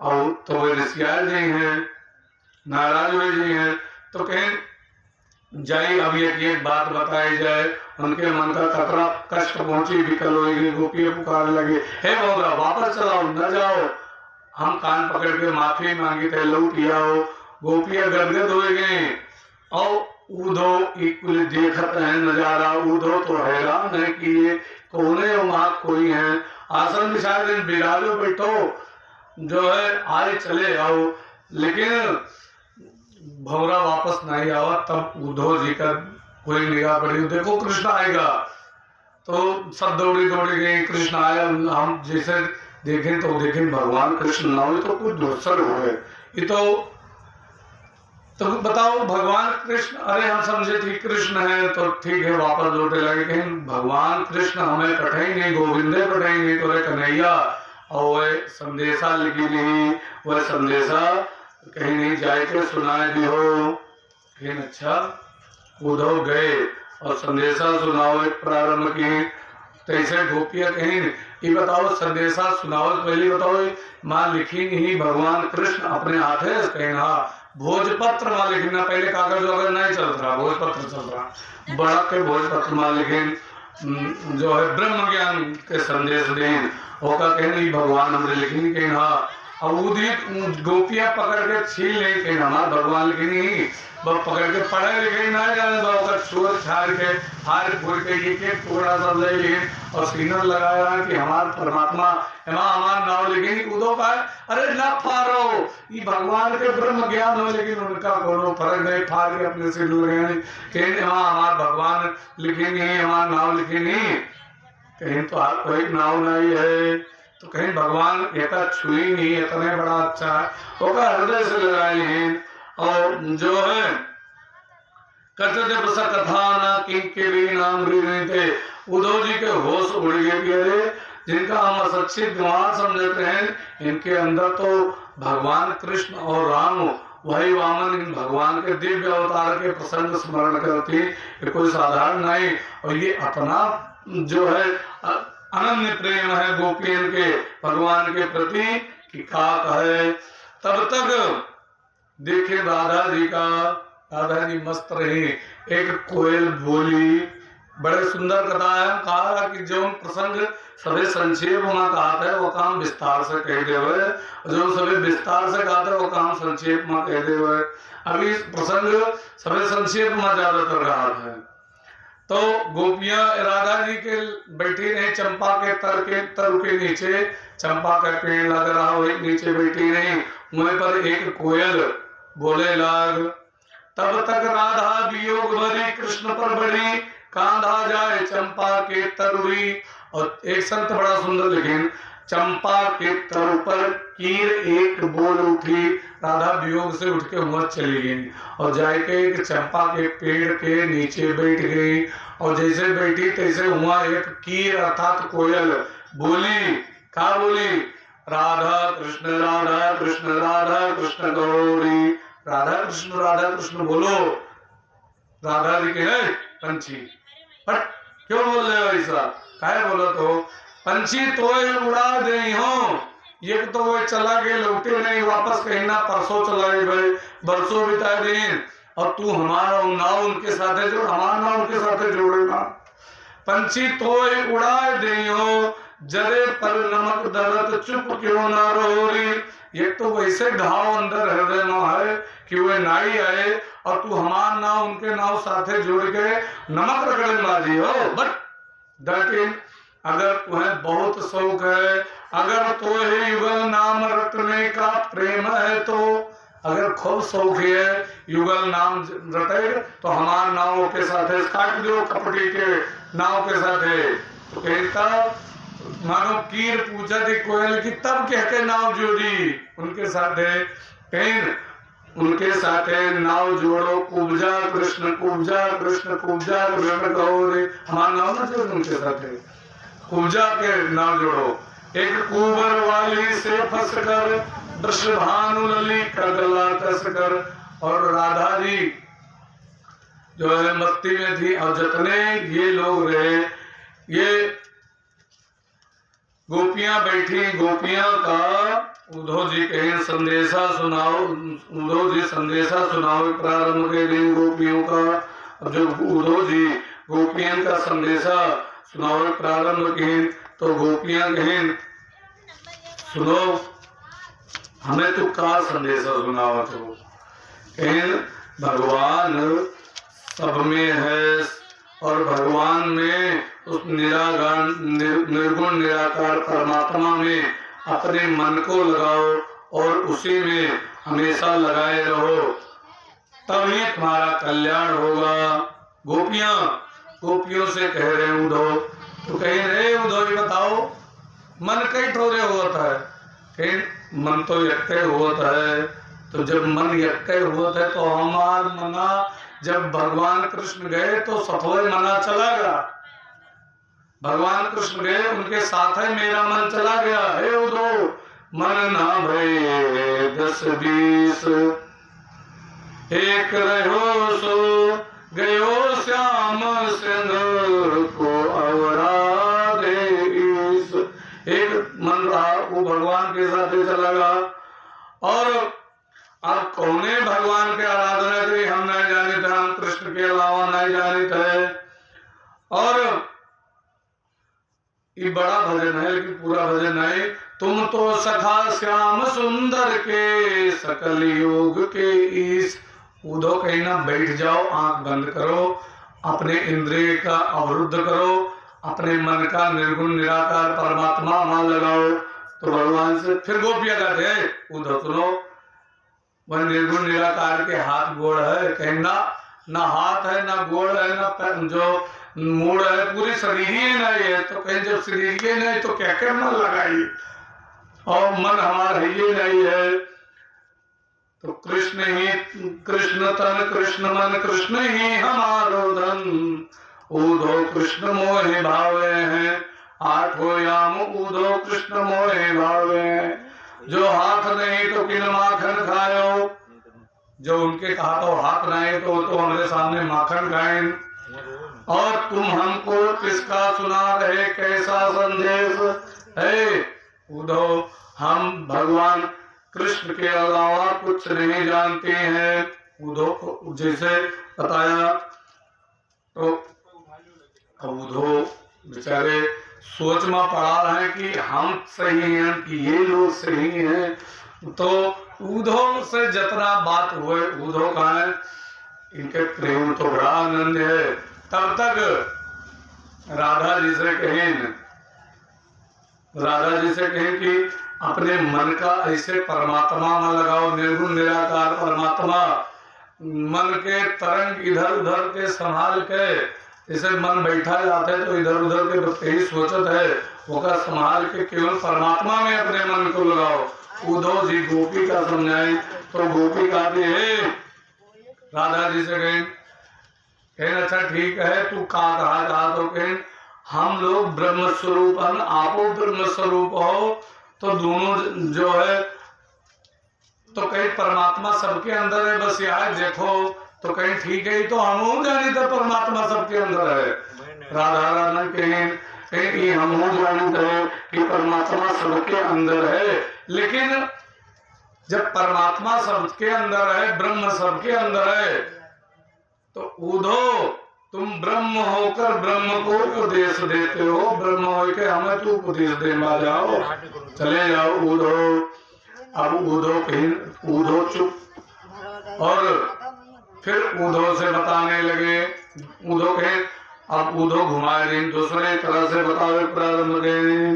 और तो वे ऋषियाल जी हैं, नाराज हुए जी हैं, तो कहें जाई अब एक बात बताई जाए। उनके मन का कतरा कष्ट पहुंची, विकल होगी, गोपियां पुकारने लगे हे भौरा वापस चलाओ न जाओ। हम कान पकड़ के माफी मांगी थे, लौट आओ। गोपियां गदगद हो गए। और उधो इकुल देखत है नजारा, उधो तो हैरान है कि ये कोने वहां कोई है। आसन बिछा दिन बिराजो बैठो, जो है आए चले आओ, लेकिन भौरा वापस नहीं आवा। तब उद्धव जी का कोई निगाह पड़ी, देखो कृष्ण आएगा, तो सब दौड़ी दौड़ी गई। कृष्ण आया, हम जैसे देखें तो देखें भगवान कृष्ण ना हो तो कुछ दूसर हो गए। ये तो बताओ भगवान कृष्ण, अरे हम समझे थे कृष्ण है तो ठीक है वापस लौटे लगे, कहीं भगवान कृष्ण हमें पठाई नहीं, गोविंदे पठाई नहीं तो कन्हैया। और वह संदेशा लिखी नहीं, वह संदेशा कहीं नहीं जाए के सुनाए दी हो। फिर अच्छा उद्धव गए और संदेशा सुनाओ प्रारंभ की। तैसे गोपियां कहीं ये बताओ संदेशा सुनाओ, पहले बताओ माँ लिखी नहीं भगवान कृष्ण अपने हाथ है कहीं। हाँ भोजपत्र माँ लिखना, पहले कागज वगैरह नहीं चल रहा, भोजपत्र चल रहा। बड़ा के भोजपत्र माँ लिखे जो है ब्रह्म ज्ञान के संदेश दें, होगा कहीं नहीं भगवान हमने लिखनी कहीं। हाँ अब उदित गोपियां पकड़ के छील नहीं कहीं हमारा भगवान लिखनी, बस पकड़ के पढ़े लिखे ना जाने दो, छोड़ छाड़ के हार फूल के एक टुकड़ा सब ले लिए और सीनर लगाया कि हमारा परमात्मा हमारा नाम लिखेंगे। उदो का अरे ना फारो, ये भगवान के ब्रह्म ज्ञान हो, लेकिन उनका कोनो फर्क नहीं, फाड़ के अपने सिर लगाने कहीं हमारा भगवान लिखेंगे, हमारा नाम लिखेंगे। कहीं तो आप कोई नाव नहीं है, तो कहीं भगवान एका छुई नहीं, इतने बड़ा अच्छा होगा हृदय से लगाए हैं। और जो है कथा ना किंकेरी नाम थे, उद्धव जी के होश उड़ गए। जिनका हम असच्चित गंवार समझते हैं, इनके अंदर तो भगवान कृष्ण और राम वही वामन इन भगवान के दिव्य अवतार के प्रसंग स्मरण करती, ये कोई साधारण नहीं। और ये अपना जो है अनन्य प्रेम है गोपियन के भगवान के प्रति कि का कहे। तब तक देखे राधा जी का, राधा जी मस्त रही। एक कोयल बोली, बड़े सुंदर कथा है। कहा कि जो प्रसंग सभी संक्षेप में कहा है वो काम विस्तार से कह देवे, जो सभी विस्तार से कहा है वो काम संक्षेप में कह देवे। अभी प्रसंग सभी संक्षेप में ज्यादातर रहा है। तो गोपियां राधा जी के बैठी रही चंपा के तर के नीचे, चंपा का पेड़ लग रहा हो नीचे बैठी रही। वहीं पर एक कोयल बोले लाग, तब तक राधा वियोग भरी कृष्ण पर बड़ी, कांधा जाए चंपा के तरुरी। और एक संत बड़ा सुंदर लिखे, चंपा के तर पर कीर एक बोल उठी, राधा वियोग से उठ के उमर चली गई और जाके एक चंपा के पेड़ के नीचे बैठ गई। और जैसे बैठी तैसे वहां एक कीर अर्थात कोयल बोली, क्या बोली, राधा कृष्ण राधा कृष्ण गौरी, राधा कृष्ण बोलो। राधा जी के है पंछी, बट क्यों बोल रहे हो ऐसा, काय बोलो तो पंछी तो उड़ा दे हो, ये तो वो चला गए लौटे नहीं वापस, कहीं ना परसों चला गए बरसों बिता दिन, और तू हमारा नाव उनके साथ जोड़, हमारा नाव उनके साथ जोड़ेगा। पंछी तो उड़ा दे हो, जरे पर नमक दरत चुप क्यों ना रोरी। ये तो वैसे घाव अंदर हृदय में है कि वे नाई आए और तू हमार नाव उनके नाव साथे जोड़ के नमक रगड़ने वाली हो। बट लेकिन अगर तुम्हें बहुत शौक है, अगर तो युगल नाम रटने का प्रेम है, तो अगर खूब शौक है युगल नाम रटे तो हमार नाव के साथे काट दो, कपटी के नाव के साथे। तो कहता मानो कीर पूछा थी कोयल की, तब कह के नाव जोड़ी उनके साथे, कहीं उनके साथे नाव जोड़ो, कुब्जा कृष्ण गौरी, हमारा नाव ना जोड़ो उनके साथे, कुब्जा के नाव जोड़ो। एक कुबर वाली से फंस कर वृषभानु लली का गला कस कर। और राधा जी जो है मस्ती में थी, और जितने ये लोग रहे, ये गोपियां बैठी, गोपियां का उद्धव जी कहें संदेशा सुनाओ, उद्धव जी संदेशा सुनाओ प्रारंभ के दिन गोपियों का। अब जो उद्धव जी गोपियां का संदेशा सुनाओ प्रारंभ कहें, तो गोपियां कहें सुनो हमें तो का संदेशा सुनाओ। तो कहें भगवान सब में है, और भगवान में उस निर्गुण निराकार परमात्मा में अपने मन को लगाओ और उसी में हमेशा लगाए रहो, तभी तुम्हारा कल्याण होगा। गोपियों से कह रहे उद्धव, तो कह रहे उद्धव जी बताओ मन कई ठोरे होता है, कहीं मन तो यक्के होता है। तो जब मन यक्के होता है तो हमार मना, जब भगवान कृष्ण गए तो सफल मना चला गया, भगवान कृष्ण गए उनके साथ है मेरा मन चला गया। हे उद्धव मन ना भय 10-20, एक रहो सो गयो श्याम सिंदूर को अवरा दे ईस। एक मन रहा वो भगवान के साथ चला गया। और अब कौने भगवान के आराधना करी हम नहीं जाने थे, हम कृष्ण के अलावा नहीं जाने थे। और ये बड़ा भजन है लेकिन पूरा भजन है। तुम तो सखा श्याम सुंदर के सकल योग के ईश। उद्धव कहीं ना बैठ जाओ, आंख बंद करो, अपने इंद्रिय का अवरुद्ध करो, अपने मन का निर्गुण निराकार परमात्मा मान लगाओ। तो भगवान से फिर गोपियां कहते हैं उद्धव सुनो, वह निर्गुण निराकार के हाथ गोड़ है, कहना ना हाथ है ना गोड़ है ना जो मूड है, पूरी शरीर ही नहीं है। तो कहीं जब शरीर ही नहीं तो क्या करना लगाई, और मन हमारा ही नहीं है। तो कृष्ण ही कृष्ण तन कृष्ण मन कृष्ण ही हमारो धन। उद्धव कृष्ण मोहे भावे हैं, आठों याम उद्धव कृष्ण मोहे भावे हैं। जो हाथ नहीं तो किन माखन खायो, जो उनके हाथों हाथ नहीं तो हमारे सामने माखन खाएं। और तुम हमको किसका सुना रहे, कैसा संदेश है। उद्धव, हम भगवान कृष्ण के अलावा कुछ नहीं जानते हैं। उद्धव को जैसे बताया तो उद्धव बेचारे सोच में पड़ा रहे कि हम सही हैं कि ये लोग सही हैं। तो उद्धव से जितना बात हुए, उद्धव कहा है इनके प्रेम तो बड़ा आनंद है। तब तक राधा जी से कहें कि अपने मन का ऐसे परमात्मा में लगाओ, निर्गुण निराकार परमात्मा। मन के तरंग इधर उधर के संभाल के, जैसे मन बैठा जाता है तो इधर उधर के यही सोचत है, वो का संभाल के केवल परमात्मा में अपने मन को लगाओ। उद्धव जी गोपी का समझाए तो गोपी कहते हैं राधा जी से कहें अच्छा ठीक है, तू कहा तो कहें हम लोग ब्रह्म स्वरूप, आपो ब्रह्म स्वरूप हो, तो दोनों जो है तो कहीं परमात्मा सबके अंदर है, बस यहाँ देखो तो कहीं ठीक है, तो हम जाने तो परमात्मा सबके अंदर है। राधा राधा कहीं हम जानते हैं कि परमात्मा सबके अंदर है, लेकिन जब परमात्मा सबके अंदर है, ब्रह्म सबके अंदर है, तो उद्धव तुम ब्रह्म होकर ब्रह्म को उपदेश देते हो, ब्रह्म होकर हमें तो उपदेश देना जाओ, चले जाओ उद्धव। अब उद्धव चुप, और फिर उद्धव से बताने लगे। उद्धव कहे अब उद्धव घुमाए दिन दूसरे तरह से बतावे प्रारंभ गए।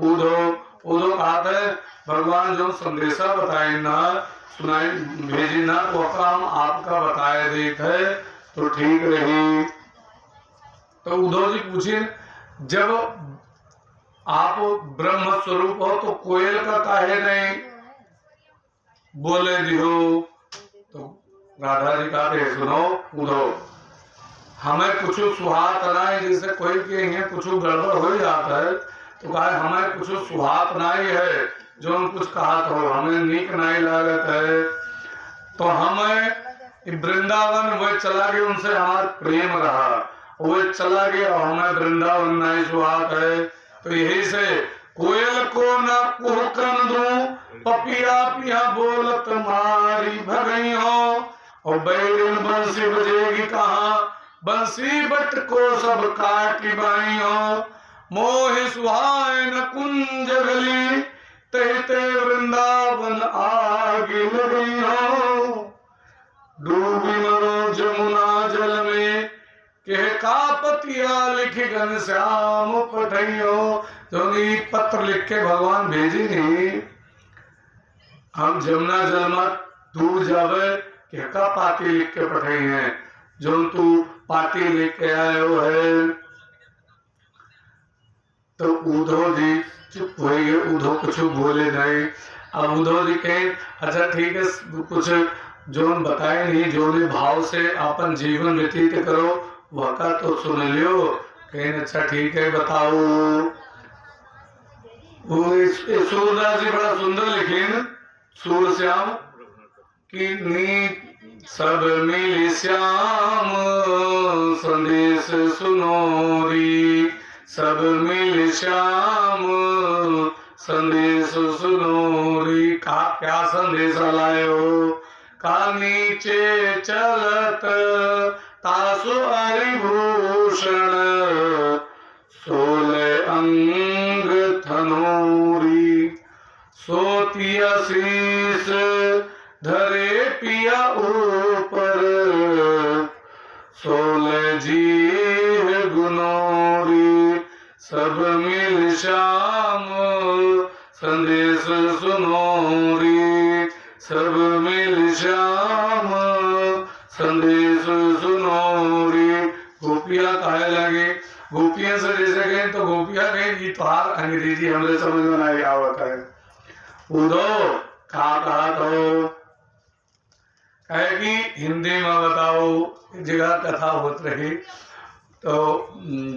उद्धव कहते हैं भगवान जो संदेशा बताए ना, सुनाई भेजी ना, वो काम आपका बताए देते तो ठीक रही। तो उद्धव जी पूछे जब आप ब्रह्म स्वरूप हो तो कोयल का काहे नहीं बोले दियो। तो राधा जी कहते सुनो उद्धव, हमें कुछ सुहात नहीं, जैसे कोई के यहाँ कुछ गड़बड़ हो जाता है तो कहा हमें कुछ सुहात नहीं है, जो हम कुछ कहा तो हमें नीक नहीं लागत है, तो हमें वृंदावन वो चला गए, उनसे हमारा प्रेम रहा, वो चला गया, हमें वृंदावन नहीं सुहात है। तो यही से कोयल को न कुहकन दूं, पपिया पिया बोलत मारी भगइयो, और बैरिन बंसी बजेगी कहाँ, बंसी बट को सब काटी बाइयो, मोहि सुहाए न कुंज गली, कहते वृंदावन आगे लगियो, डूबी मरो जमुना जल में, कह का पतिया लिख घन श्याम पठइयो। जो पत्र लिख के भगवान भेजी नहीं, हम जमुना जल में दूर जावे, कह का पाती लिख के पठाई है, जो तू पाती लिख के आए हो है। तो उद्धव जी चुप हो गए, उद्धव कुछ बोले नहीं। अब उद्धव जी कहे अच्छा ठीक है, कुछ जो बताए नहीं, जो ने भाव से अपन जीवन व्यतीत करो वह का तो सुन लियो। कहें अच्छा ठीक है बताओ। वो सूरदास जी बड़ा सुंदर लिखे सूर श्याम कि नी सब मिल श्याम संदेश सुनोरी, सब मिल श्याम संदेश सुनोरी। का क्या संदेश लाए हो, का नीचे चलत तासु हरिभूषण, सोले अंग थनोरी, सोतिया शीस धरे पिया ऊपर, सोले जीव गुनोरी। सब मिल श्याम संदेश सुनोरी, सब मिल श्याम संदेश सुनोरी। गोपियां कहे लगे, गोपियां से जैसे कहें तो गोपियां कहें कि तुहार अंग्रेजी हमरे समझ में नहीं आवत है। उद्धव कहा तो कहे कि हिंदी में बताओ। जगह कथा होत रही तो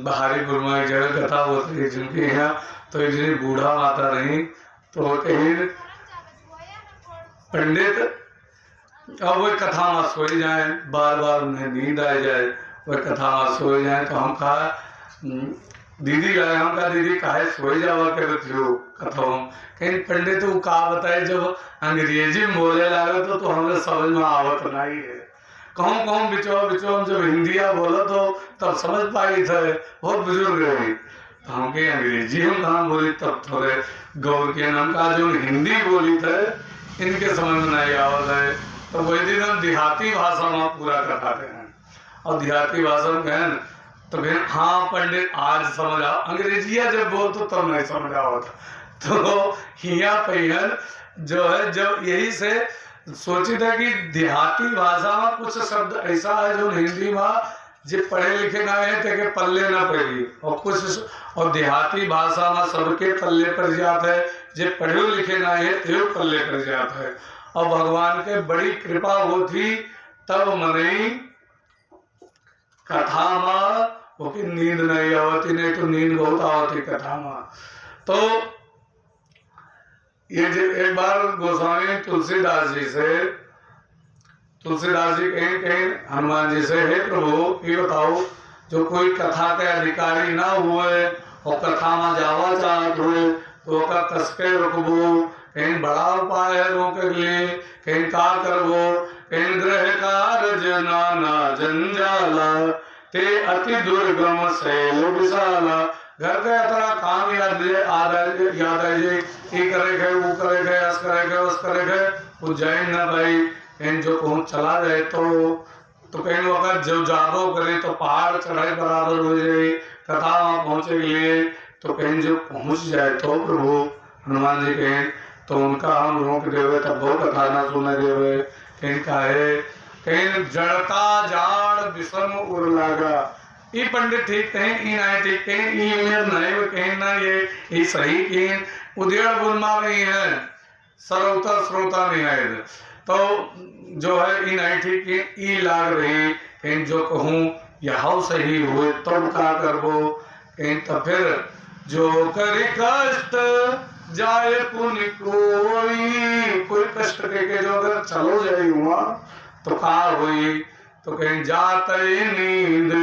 बाहरी गुरुमा की जगह कथा होत रही जिनके यहाँ, तो इतनी बूढ़ा माता रही तो कहीं पंडित अब वो कथा में सोई जाए, बार बार उन्हें नींद आ जाए, वह कथा में सोए जाए। तो हम कहा दीदी गए, हम कहा दीदी काहे सोए जावा करत हो कथा। कहीं पंडित वो का बताए, जब अंग्रेजी में बोले लगे तो हमें समझ में आवत नहीं है। कहूँ कहूँ बिचो जब हिंदिया बोलो तो तब समझ पाई थे, बहुत बुजुर्ग रही। तो हम के अंग्रेजी हम कहाँ बोली, तब थोड़े गौर के नाम का जो हिंदी बोली थे इनके समझ में नहीं आवत है। तो वही दिन हम देहाती भाषा में पूरा करते हैं, और देहाती भाषा में कहें तो फिर हाँ पंडित आज समझ आओ, अंग्रेजिया जब बोल तो तब नहीं समझ आवत। तो हिया पहियन जो है, जब यही से सोची था कि देहाती भाषा में कुछ शब्द ऐसा है जो हिंदी में जो पढ़े लिखे ना है ते के पल्ले ना पड़ी, और कुछ और देहाती भाषा में सबके पल्ले पर जाता है, जो पढ़े लिखे ना है ते पल्ले पर जाता है। और भगवान के बड़ी कृपा होती तब मने कथा में वो की नींद नहीं आवती, नहीं तो नींद बहुत आवती कथा में। तो ये एक बार गोस्वामी तुलसीदास जी कहीं कहीं हनुमान जी से, हे प्रभु ये बताओ जो कोई कथा के अधिकारी ना हुए और कथा में जावा चाहत हुए तो ओका कसके रोकबो, कहीं बड़ा उपाय है रोके के लिए, कहीं का करबो, कहीं ग्रह कार्य नाना जंजाला ते अति दुर्गम शैल विशाला। घर का इतना काम याद है, ये करे गए वो करे गए अस करे गए उस करे गए उज्जैन न भाई। कहीं जो पहुंच चला जाए तो कहीं वक्त जो जागो करे तो पहाड़ चढ़ाई बराबर हो जाए कथा वहां पहुंचे के लिए। तो कहीं जो पहुंच जाए तो प्रभु हनुमान जी कहें तो उनका हम रोक देवे, तब वो कथा ना सुने देवे। कहीं कहे कहीं जड़ता जाड़ विषम उर लागा, ये पंडित ठीक कहीं ई नहीं ठीक कहीं ई मेर नहीं कहीं ना ये सही कहीं उदेड़ बुलमा नहीं है सरौता श्रोता नहीं है। तो जो है ई नहीं ठीक ई लाग रही, कहीं जो कहूँ यह सही हुए तब का करबो। कहीं तो फिर जो करे कष्ट जाए पुण्य कोई कष्ट के जो अगर चलो जाए हुआ तो का हुई। तो कहीं जाते नींद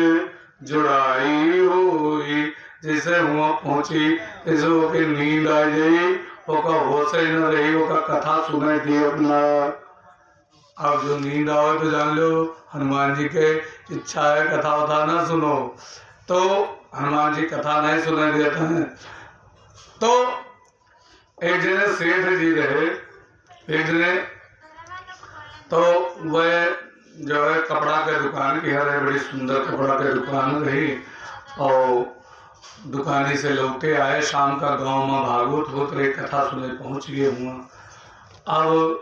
जुड़ाई हुई, जैसे हुआ पहुंची जैसे वो के नींद आ जाई, वो का होश ही न रही, वो का कथा सुनाई थी अपना। अब जो नींद आवे तो जान लो हनुमान जी के इच्छा है कथा वथा ना सुनो, तो हनुमान जी कथा नहीं सुनाई देते हैं। तो एक जने सेठ जी रहे, एक जने तो वह जो है कपड़ा के दुकान की है, बड़ी सुंदर कपड़ा के दुकान रही। और दुकानी से लौटे आए, शाम का गांव में भागवत होत रही, कथा सुने पहुंच गए हुआ। अब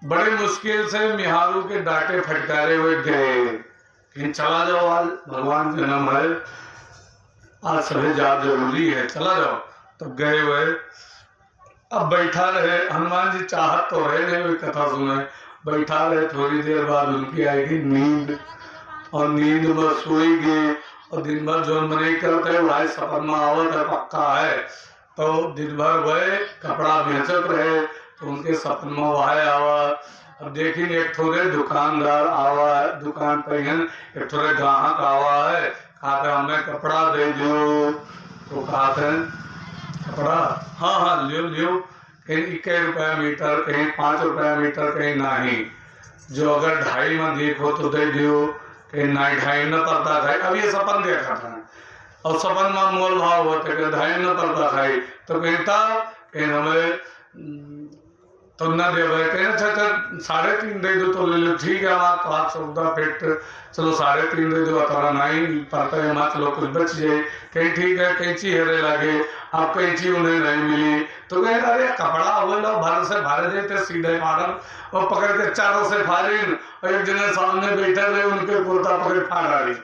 बड़े मुश्किल से मिहारू के डांटे फटकारे हुए गए कि चला जाओ आज भगवान जन्म है, आज सभी जाप जरूरी है, चला जाओ। तो गए हुए अब बैठा रहे, हनुमान जी चाहत तो है नहीं कथा सुने, बैठा रहे। थोड़ी देर बाद उनकी आएगी नींद, और नींद में सोएगी, और दिन भर जो मने करते भाई सपन में आवत है पक्का है। तो दिन भर वह कपड़ा बेचत रहे, तो उनके सपन में वह आवा। अब देखिए एक थोड़े दुकानदार आवा है, दुकान पर एक थोड़े ग्राहक आवा है, कहते हमें कपड़ा दे दो। तो कहते कपड़ा हाँ लियो, कहीं 21 रुपया मीटर, कहीं 5 रुपया मीटर, कहीं नहीं, जो अगर 2.5 में देखो तो दे दियो, कहीं नहीं 2.5 न पड़ता था। अब ये सपन देखा था और सपन में मोल भाव होते 2.5 न पड़ता था। तो कहता कहीं हमें तो न दे कहीं अच्छा 3.5 दे दो, तो ले लो ठीक है, आप सौदा पेट चलो 3.5 दे दो, अतरा नहीं पड़ता है माँ, चलो कुछ बच जाए। कहीं ठीक है, कैंची हेरे लगे, आप कैंची उन्हें नहीं मिली। तो कहीं अरे कपड़ा हुए लो भर से भारे देते सीधे मारन, और पकड़ के चारों से फाड़ीन, और एक जने सामने बैठे रहे, उनके कुर्ता पकड़ फाड़ डाली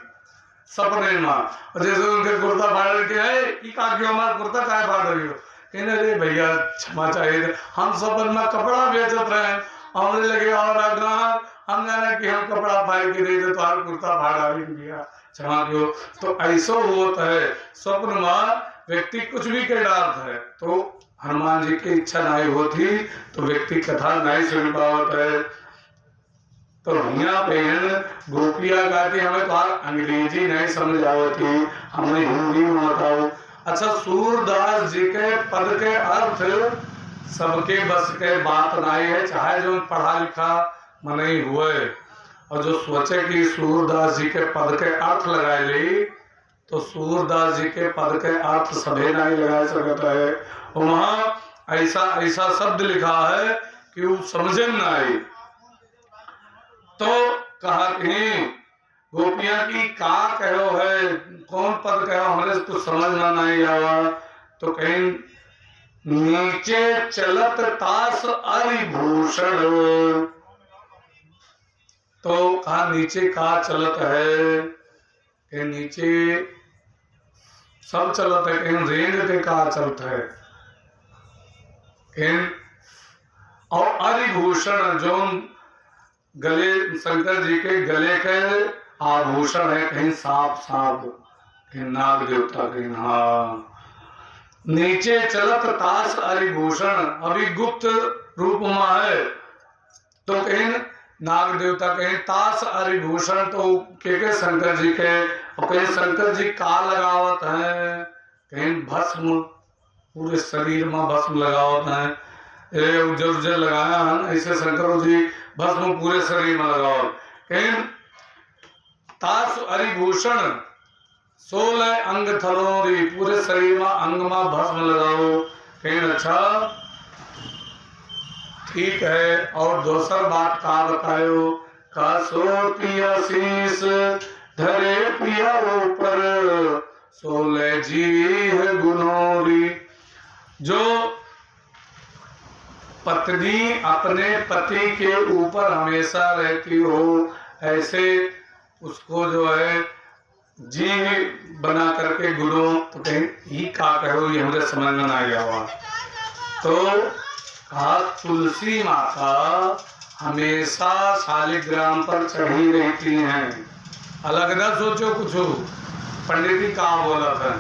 सपने में। और जैसे उनके कुर्ता फाड़ के है क्यों हमारा कुर्ता काय फाड़ रही हो, कहने रे भैया क्षमा चाहिए, हम सपन में कपड़ा बेचत रहे, हमने लगे और ग्राहक हम जाने कि हम कपड़ा फाड़ के दे दे तो हर कुर्ता फाड़ डाली भैया क्षमा क्यों। तो ऐसा होता है स्वप्न में व्यक्ति कुछ भी के डालता है। तो हनुमान जी की इच्छा नहीं होती तो व्यक्ति कथा नहीं सुन पाता है। तो हिया पेन गोपिया कहती हमें तो अंग्रेजी नहीं समझ आवती, हमें हिंदी में बताओ। अच्छा, सूरदास जी के पद के अर्थ सबके बस के बात नहीं है, चाहे जो पढ़ा लिखा मने हुए, और जो सोचे कि सूरदास जी के पद के अर्थ लगाए ली, तो सूरदास जी के पद के अर्थ सभी नहीं लगा सकता है। वहां ऐसा ऐसा शब्द लिखा है कि वो समझे नहीं। तो कहा कि गोपियां की का कहो है, कौन पद कहो, हमारे कुछ समझना नहीं आवा। तो कहीं नीचे चलत तास अरिभूषण, तो कहा नीचे का चलत है, कि नीचे सब चलत है, कहीं रेंग के का चलत है, कहीं और अरिभूषण जो गले शंकर जी के गले के आभूषण है, कहीं सांप सांप, कहीं नाग देवता, कहीं हाँ नीचे चलत तास अरिभूषण, अभी गुप्त रूप में है, तो कहीं नाग देवता, कहीं तास अरिभूषण, तो के शंकर जी के, और कहीं शंकर जी का लगावत है, कहीं भस्म पूरे शरीर में भस्म लगावत है, उज्जर उज्जर लगाया है, ऐसे शंकर जी भस्म पूरे शरीर में लगाओ। कहीं तास अरिभूषण 16 अंग थलोरी, पूरे शरीर में अंग में भस्म लगाओ। कहीं अच्छा ठीक है। और दूसर बात का बतायो, का सो पिया शीस धरे पिया ऊपर, 16 जी है गुनोरी। जो पत्नी अपने पति के ऊपर हमेशा रहती हो, ऐसे उसको जो है जी बना करके गुरु, तो कहीं ही का कहो, ये हमारे समझ में नहीं आया। तो कहा तुलसी माता हमेशा शालिग्राम पर चढ़ी रहती हैं, अलग ना सोचो कुछ, पंडित जी का बोला था,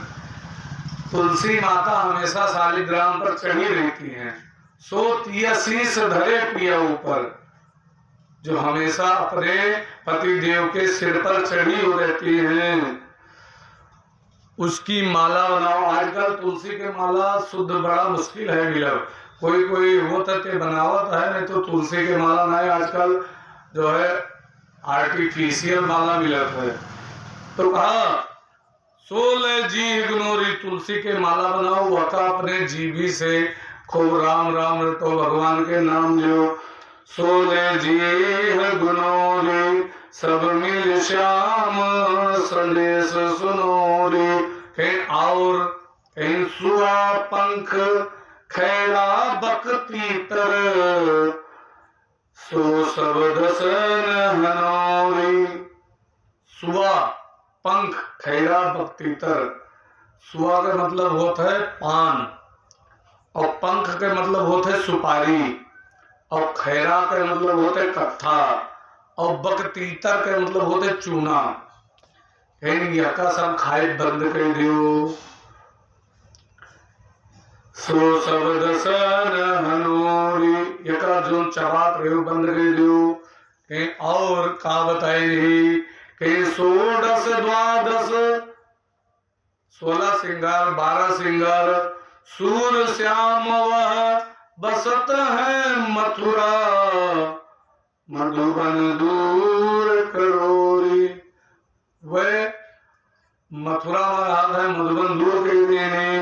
तुलसी माता हमेशा शालिग्राम पर चढ़ी रहती हैं। सो तिया शीस धरे पिया ऊपर, जो हमेशा अपने पति देव के सिर पर चढ़ी हो रहती हैं, उसकी माला बनाओ। आजकल तुलसी के माला शुद्ध बड़ा मुश्किल है मिला, कोई कोई वो तथ्य बनावत है, नहीं तो तुलसी के माला नहीं, आजकल जो है आर्टिफिशियल माला मिलत है। तो कहा 16 जी गुनोरी, तुलसी के माला बनाओ, वह अपने जीभी से खूब राम राम तो भगवान के नाम लियो। 16 जी है गुनोरी, सब मिल श्याम संदेश सुनोरी। कहीं और कहीं सुआ पंख खैरा बकती तर, सो सब दसन हनोरी। सुआ पंख खैरा बकती तर, सुआ का मतलब होता है पान, और पंख के मतलब होते है सुपारी, और खैरा के मतलब होते है कत्था, और बकतीतर के मतलब होते है चूना। कहीं यका सब खाए बंद कर दियो। सो सब दसन हनोरी, यका जो चबात रहे बंद कर दियो। कहीं और का बताई रही, कहीं 16 द्वादश 16 श्रृंगार 12 श्रृंगार, सूर श्याम वह बसत है मथुरा, मधुबन दूर करोरी। वह मथुरा में रहा है, मधुबन दूर कह देने,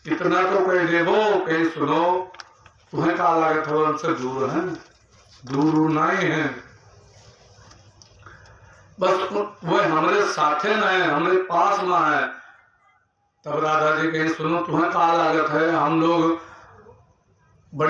इतना तो कह देवो, कहीं सुनो, तुम्हें कहा लगे थोड़ा उनसे दूर है, दूर नहीं है, बस वह हमारे साथे न है, हमारे पास में है। तब राधा जी कहीं सुनो, तुम्हें कहा लागत है, हम लोग